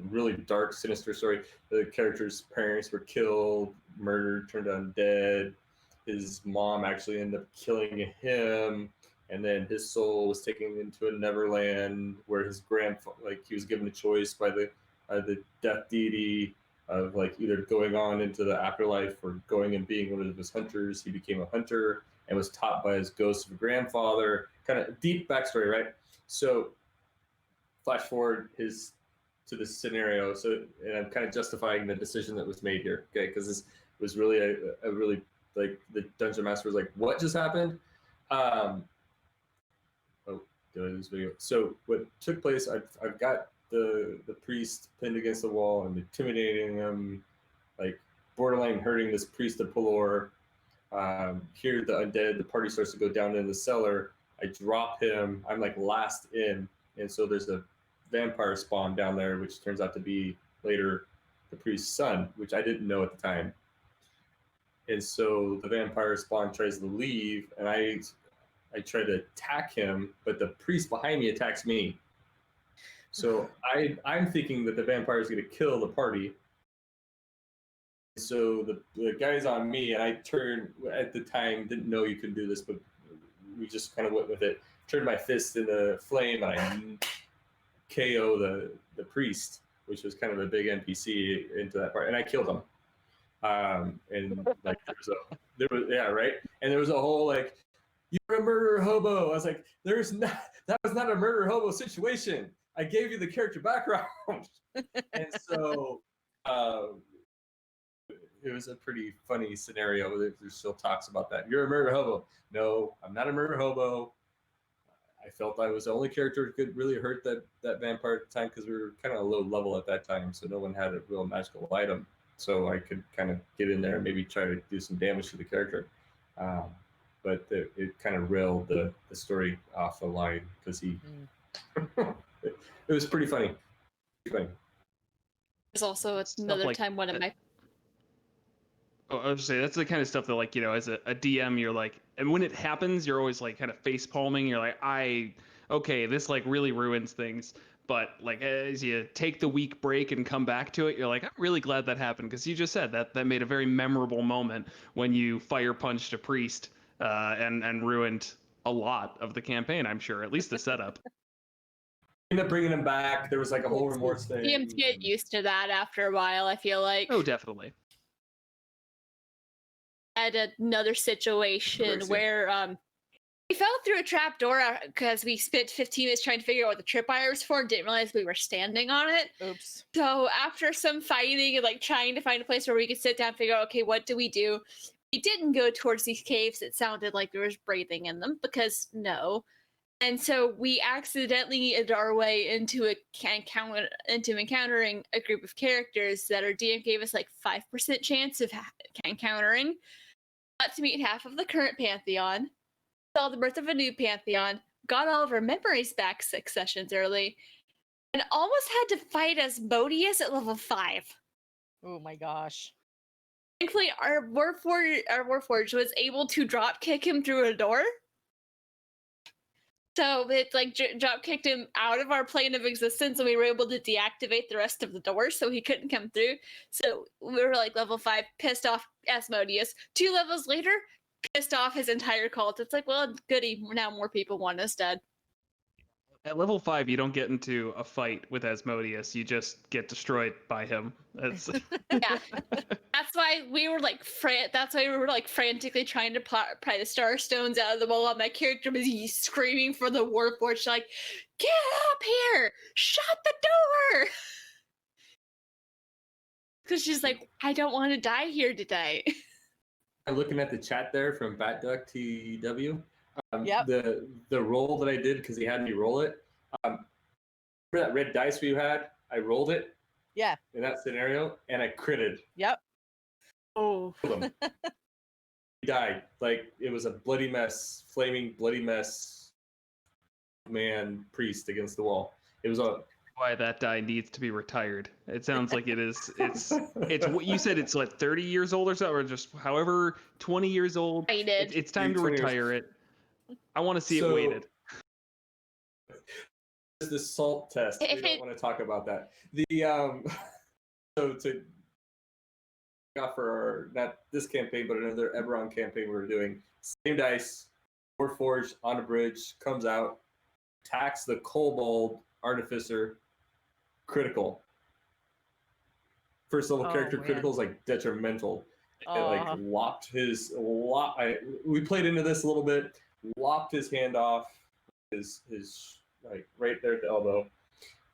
really dark, sinister story. The character's parents were killed, murdered, turned undead. His mom actually ended up killing him, and then his soul was taken into a Neverland where his grandfather, like, he was given a choice by the death deity of like either going on into the afterlife or going and being one of his hunters. He became a hunter and was taught by his ghost of grandfather. Kind of deep backstory, right? So flash forward to this scenario. So, and I'm kind of justifying the decision that was made here, okay? Because this was really a really, like, the dungeon master was like, "What just happened?" Oh, did I lose video? So what took place? I've got the priest pinned against the wall and intimidating him, like borderline hurting this priest of Pelor. Here, the undead, the party starts to go down in the cellar. I drop him. I'm like last in, and so there's a vampire spawn down there, which turns out to be later the priest's son, which I didn't know at the time. And so the vampire spawn tries to leave, and I try to attack him, but the priest behind me attacks me. So I'm thinking that the vampire is going to kill the party. So the guy's on me, and I turned, at the time, didn't know you could do this, but we just kind of went with it. Turned my fist into flame, and I KO the priest, which was kind of a big NPC into that part, and I killed him. And like there was yeah, right, and there was a whole like, "You're a murderer hobo." I was like, that was not a murder hobo situation. I gave you the character background. And so it was a pretty funny scenario. There's still talks about that. "You're a murder hobo." No, I'm not a murder hobo. I felt I was the only character who could really hurt that vampire at the time, because we were kind of low level at that time, so no one had a real magical item. So I could kind of get in there and maybe try to do some damage to the character. But it kind of railed the story off the line, because he... it was pretty funny. There's also another like time one of my... Oh, I was just saying, that's the kind of stuff that, like, as a DM, you're like, and when it happens, you're always like kind of face palming. You're like, okay, this like really ruins things. But like as you take the week break and come back to it, you're like, I'm really glad that happened, because you just said that made a very memorable moment when you fire punched a priest and ruined a lot of the campaign. I'm sure, at least the setup. Ended up bringing him back. There was like a whole remorse thing. DMs get used to that after a while, I feel like. Oh, definitely. At another situation where we fell through a trap door because we spent 15 minutes trying to figure out what the tripwire was for and didn't realize we were standing on it. Oops. So after some fighting and like trying to find a place where we could sit down and figure out, okay, what do? We didn't go towards these caves. It sounded like there was breathing in them, because no. And so we accidentally ended our way into encountering a group of characters that our DM gave us like 5% chance of encountering. Got to meet half of the current Pantheon, saw the birth of a new Pantheon, got all of our memories back 6 sessions early, and almost had to fight Asmodeus at level 5. Oh my gosh. Thankfully, our Warforged was able to drop kick him through a door. So it like drop kicked him out of our plane of existence, and we were able to deactivate the rest of the doors so he couldn't come through. So we were like level 5, pissed off Asmodeus. 2 levels later, pissed off his entire cult. It's like, well, goody, now more people want us dead. At level 5, you don't get into a fight with Asmodeus. You just get destroyed by him. That's yeah. That's why we were like frantically trying to pry the star stones out of the wall. My character was screaming for the Warforged, like, "Get up here! Shut the door!" Because she's like, "I don't want to die here today." I'm looking at the chat there from BatDuck TW. Yep. The roll that I did, because he had me roll it. For that red dice we had, I rolled it. Yeah. In that scenario, and I critted. Yep. Oh. He died. Like, it was a bloody mess, flaming bloody mess. Man, priest against the wall. It was a. Why that die needs to be retired. It sounds like it is. It's what you said. It's like 30 years old or so, or just however 20 years old. It's time to retire it. I want to see it weighted. There's the salt test. We don't want to talk about that. So to for our, not this campaign, but another Eberron campaign we were doing, same dice, Warforged on a bridge, comes out, attacks the Kobold Artificer, critical. First level character critical is like detrimental. It like lopped his we played into this a little bit, lopped his hand off, his like right there at the elbow.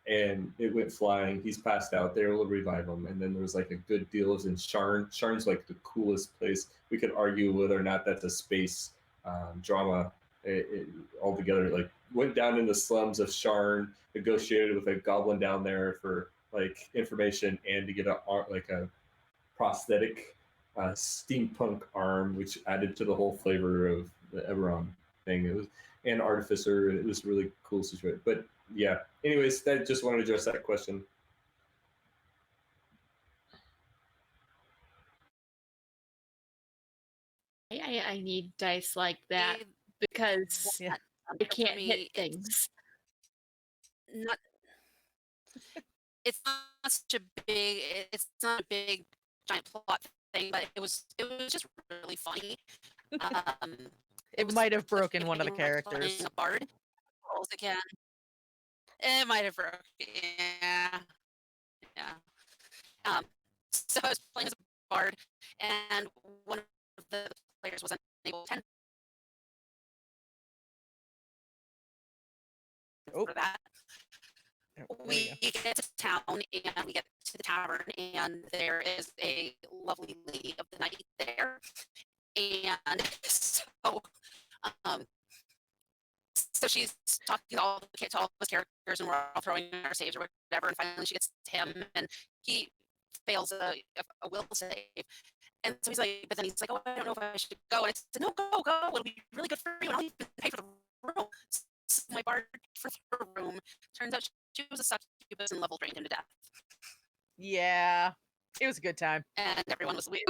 and it went flying. He's passed out. They were able to revive him, and then there was like a good deal of in Sharn. Sharn's like the coolest place. We could argue whether or not that's a space drama altogether. Like went down in the slums of Sharn, negotiated with a goblin down there for like information and to get a prosthetic steampunk arm, which added to the whole flavor of the Eberron thing. It was an artificer. It was a really cool situation. But yeah. Anyways, that just wanted to address that question. I need dice like that because Yeah. I can't hit things. It's not such a big. It's not a big giant plot thing, but it was just really funny. It might have broken one of the we were playing characters. a bard rolls again. It might have broken. Yeah. So I was playing as a bard, and one of the players was unable to attend for that. We get to town and we get to the tavern, and there is a lovely lady of the night there, and so she's talking to all his characters, and we're all throwing our saves or whatever, and finally she gets to him, and he fails a will save. And so he's like, but then he's like, oh, I don't know if I should go. And I said, no, go. It'll be really good for you, and I'll even pay for the room. So my bard for the room. Turns out she was a succubus and level drained him to death. Yeah, it was a good time. And everyone was weird.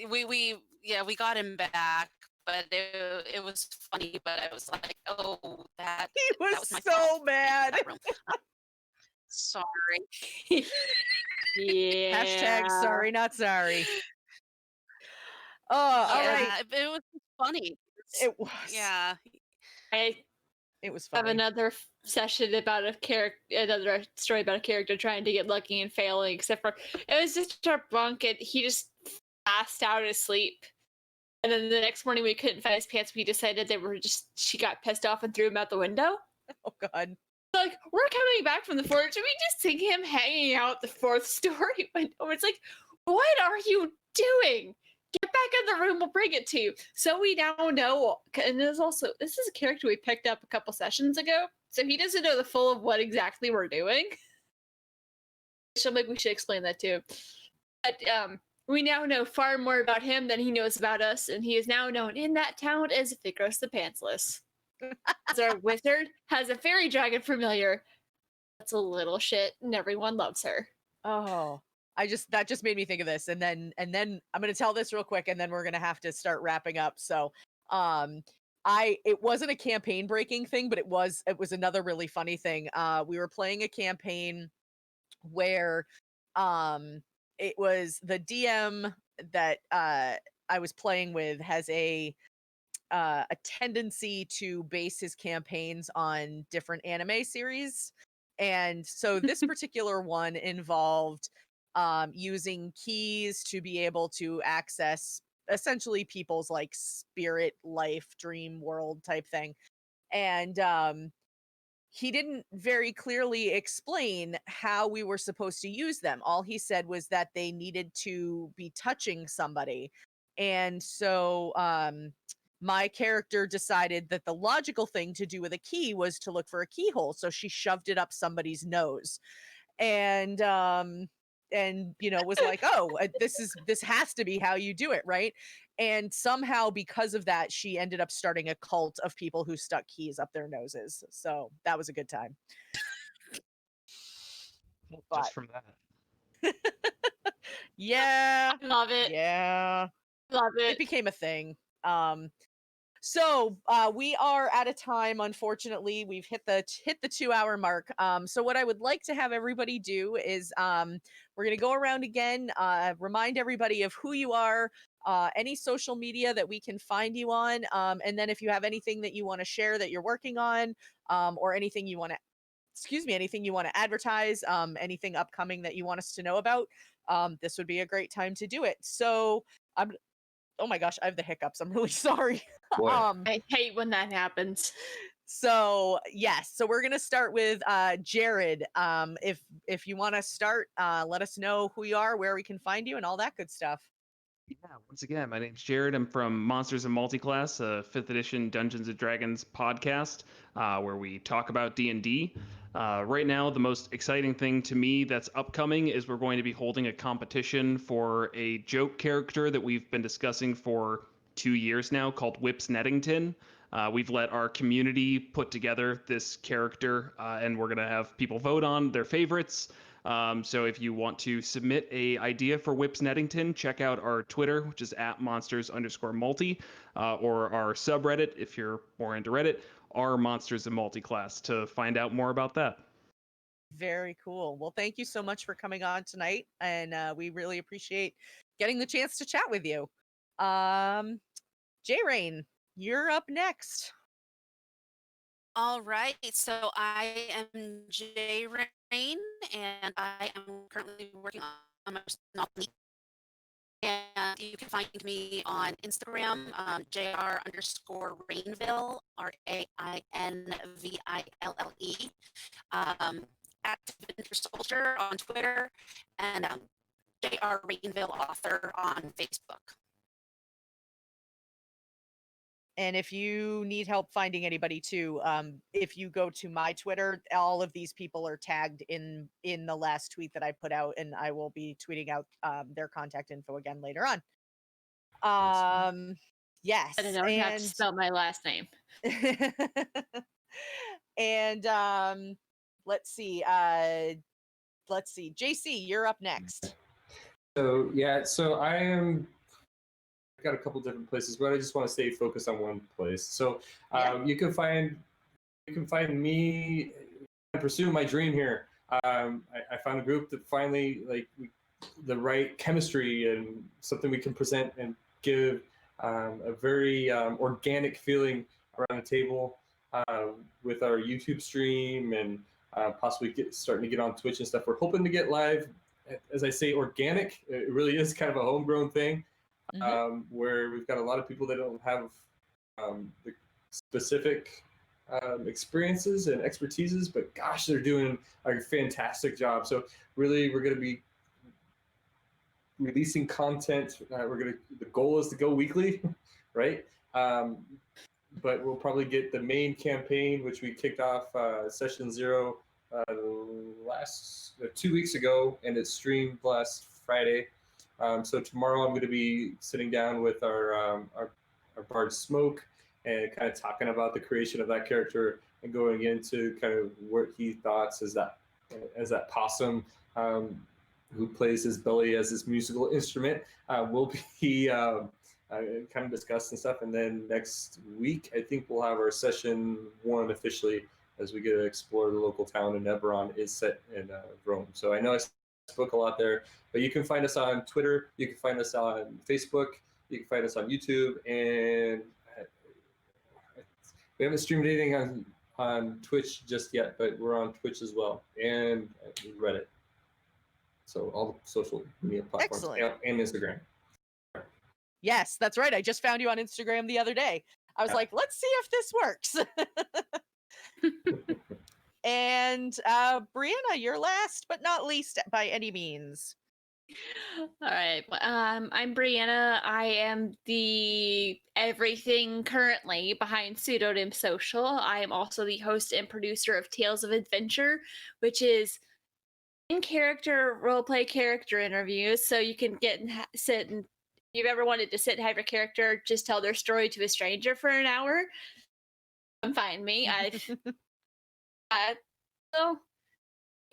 We got him back, but it was funny. But I was like, oh, that He that was my so fault. mad. That room. Sorry. Yeah. Hashtag sorry, not sorry. Oh, all right. It was funny. It was. Yeah. It was have funny. another session about another story about a character trying to get lucky and failing, except for it was just our bunk and he just passed out asleep. And then the next morning we couldn't find his pants. We decided she got pissed off and threw him out the window. Oh God. Like, we're coming back from the forge. Should we just see him hanging out the fourth story window? It's like, what are you doing? Get back in the room, we'll bring it to you. So we now know, and this is a character we picked up a couple sessions ago, so he doesn't know the full of what exactly we're doing. So I'm like, we should explain that too. But we now know far more about him than he knows about us, and he is now known in that town as Fikros the Pantsless. As our wizard has a fairy dragon familiar that's a little shit, and everyone loves her. Oh. That just made me think of this, and then I'm gonna tell this real quick, and then we're gonna have to start wrapping up. So, it wasn't a campaign breaking thing, but it was another really funny thing. We were playing a campaign where, it was the DM that I was playing with has a tendency to base his campaigns on different anime series, and so this particular one involved using keys to be able to access essentially people's like spirit life dream world type thing. And he didn't very clearly explain how we were supposed to use them. All he said was that they needed to be touching somebody. And so my character decided that the logical thing to do with a key was to look for a keyhole. So she shoved it up somebody's nose. And was like, oh, this has to be how you do it, right? And somehow because of that, she ended up starting a cult of people who stuck keys up their noses. So that was a good time. Just from that. Yeah. Love it. Yeah. Love it. It became a thing. So we are out of time. Unfortunately, we've hit the 2-hour mark. So what I would like to have everybody do is we're going to go around again, remind everybody of who you are, any social media that we can find you on, and then if you have anything that you want to share that you're working on, or anything you want to advertise, anything upcoming that you want us to know about, this would be a great time to do it. So oh my gosh, I have the hiccups. I'm really sorry. Boy. I hate when that happens. So yes, so we're gonna start with Jared. If you want to start, let us know who you are, where we can find you, and all that good stuff. Yeah, once again, my name's Jared. I'm from Monsters and Multiclass, a 5th edition Dungeons and Dragons podcast, where we talk about D&D. Right now, the most exciting thing to me that's upcoming is we're going to be holding a competition for a joke character that we've been discussing for 2 years now called Whips Nettington. We've let our community put together this character, and we're going to have people vote on their favorites. So if you want to submit a idea for Whips Nettington, check out our Twitter, which is @monsters_multi, or our subreddit, if you're more into Reddit, our Monsters and Multiclass, to find out more about that. Very cool. Well, thank you so much for coming on tonight, and we really appreciate getting the chance to chat with you. J.Rain, you're up next. All right, so I am J.R.Rainville, and I am currently working on my novel. And you can find me on Instagram, J.R._Rainville, RAINVILLE, Active Winter Soldier on Twitter, and J.R.Rainville author on Facebook. And if you need help finding anybody too, if you go to my Twitter, all of these people are tagged in the last tweet that I put out, and I will be tweeting out their contact info again later on. Yes, I don't have to spell my last name. and let's see, JC, you're up next. So yeah, so I've got a couple different places, but I just want to stay focused on one place. So you can find me and pursue my dream here. I found a group that finally the right chemistry and something we can present and give a very organic feeling around the table with our YouTube stream and possibly starting to get on Twitch and stuff. We're hoping to get live. As I say, organic. It really is kind of a homegrown thing. Where we've got a lot of people that don't have the specific experiences and expertises, but gosh, they're doing a fantastic job. So really, we're going to be releasing content. The goal is to go weekly, right? But we'll probably get the main campaign, which we kicked off session 0 last 2 weeks ago, and it streamed last Friday. So tomorrow I'm going to be sitting down with our bard Smoke and kind of talking about the creation of that character and going into kind of what he thoughts as that possum who plays his belly as his musical instrument. We'll be kind of discussing stuff, and then next week I think we'll have our session 1 officially as we get to explore the local town in Eberron is set in Rome. So I know I spoke a lot there, but you can find us on Twitter, you can find us on Facebook, you can find us on YouTube, and we haven't streamed anything on Twitch just yet, but we're on Twitch as well, and Reddit. So all the social media platforms. Excellent. And Instagram. Yes, that's right. I just found you on Instagram the other day. I was like, let's see if this works. And Brianna, you're last but not least by any means. All right. I'm Brianna. I am the everything currently behind Pseudonym Social. I am also the host and producer of Tales of Adventure, which is in-character roleplay character interviews. So you can get and sit and if you've ever wanted to sit and have your character just tell their story to a stranger for an hour, come find me. So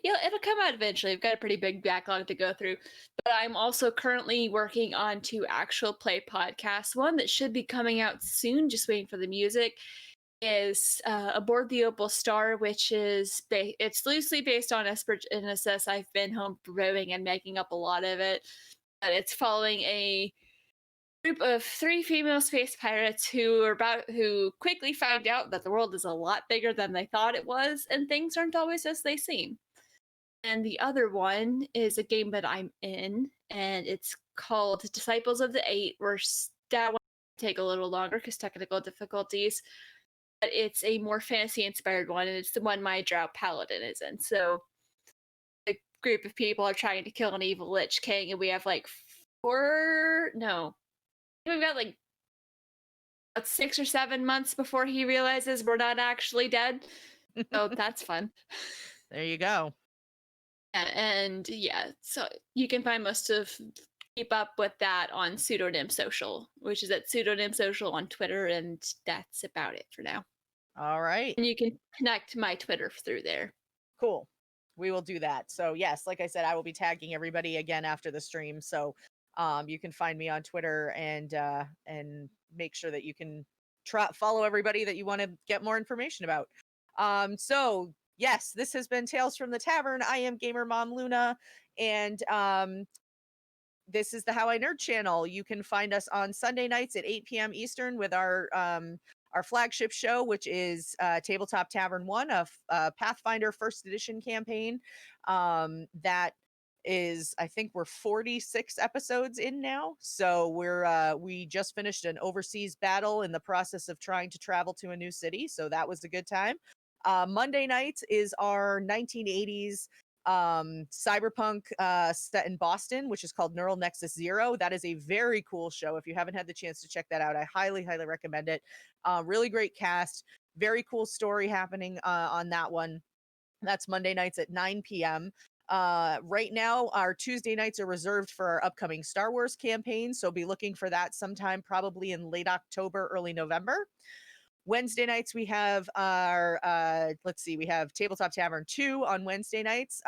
yeah, it'll come out eventually. I've got a pretty big backlog to go through. But I'm also currently working on 2 actual play podcasts. One that should be coming out soon, just waiting for the music, is Aboard the Opal Star, which is it's loosely based on Espergenesis. I've been home brewing and making up a lot of it. But it's following a group of 3 female space pirates who quickly find out that the world is a lot bigger than they thought it was, and things aren't always as they seem. And the other one is a game that I'm in, and it's called Disciples of the Eight, where that one take a little longer because technical difficulties. but it's a more fantasy-inspired one, and it's the one my Drow Paladin is in. So a group of people are trying to kill an evil Lich King, and we have like we've got like about 6 or 7 months before he realizes we're not actually dead. So that's fun. There you go. And yeah, so you can find most of keep up with that on Pseudonym Social, which is at Pseudonym Social on Twitter, and that's about it for now. All right. And you can connect my Twitter through there. Cool. We will do that. So yes, like I said, I will be tagging everybody again after the stream. So you can find me on Twitter and make sure that you can follow everybody that you want to get more information about. So yes, this has been Tales from the Tavern. I am Gamer Mom Luna, and this is the How I Nerd channel. You can find us on Sunday nights at 8 p.m. Eastern with our flagship show, which is Tabletop Tavern 1, a Pathfinder First Edition campaign. That is, I think we're 46 episodes in now. So we just finished an overseas battle in the process of trying to travel to a new city. So that was a good time. Monday nights is our 1980s cyberpunk set in Boston, which is called Neural Nexus Zero. That is a very cool show. If you haven't had the chance to check that out, I highly recommend it. Really great cast, very cool story happening on that one. That's Monday nights at 9 p.m. Right now, our Tuesday nights are reserved for our upcoming Star Wars campaign, so be looking for that sometime probably in late October, early November. Wednesday nights, we have our, we have Tabletop Tavern 2 on Wednesday nights,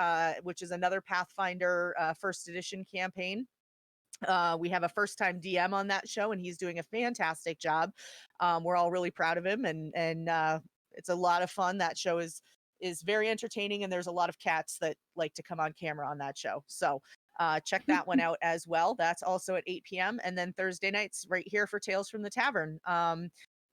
which is another Pathfinder First Edition campaign. We have a first-time DM on that show, and he's doing a fantastic job. We're all really proud of him, and it's a lot of fun. That show is very entertaining, and there's a lot of cats that like to come on camera on that show. So check that one out as well. That's also at 8 p.m. And then Thursday nights right here for Tales from the Tavern.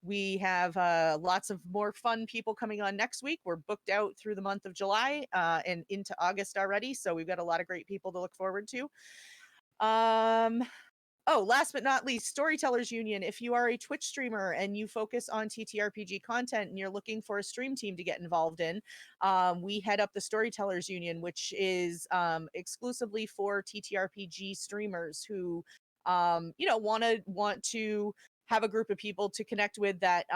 We have lots of more fun people coming on next week. We're booked out through the month of July and into August already. So we've got a lot of great people to look forward to. Last but not least, Storytellers Union. If you are a Twitch streamer and you focus on TTRPG content and you're looking for a stream team to get involved in, we head up the Storytellers Union, which is exclusively for TTRPG streamers who, want to have a group of people to connect with that,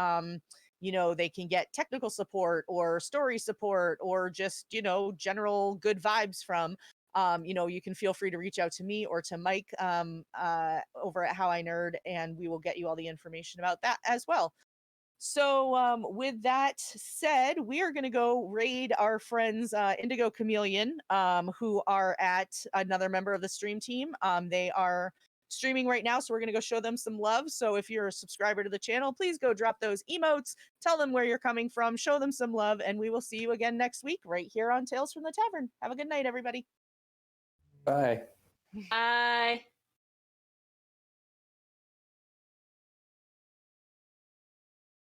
they can get technical support or story support or just, general good vibes from. You can feel free to reach out to me or to Mike over at HowINerd, and we will get you all the information about that as well. So with that said, we are going to go raid our friends Indigo Chameleon, who are at another member of the stream team. They are streaming right now, so we're going to go show them some love. So if you're a subscriber to the channel, please go drop those emotes, tell them where you're coming from, show them some love, and we will see you again next week right here on Tales from the Tavern. Have a good night, everybody. Bye. Bye.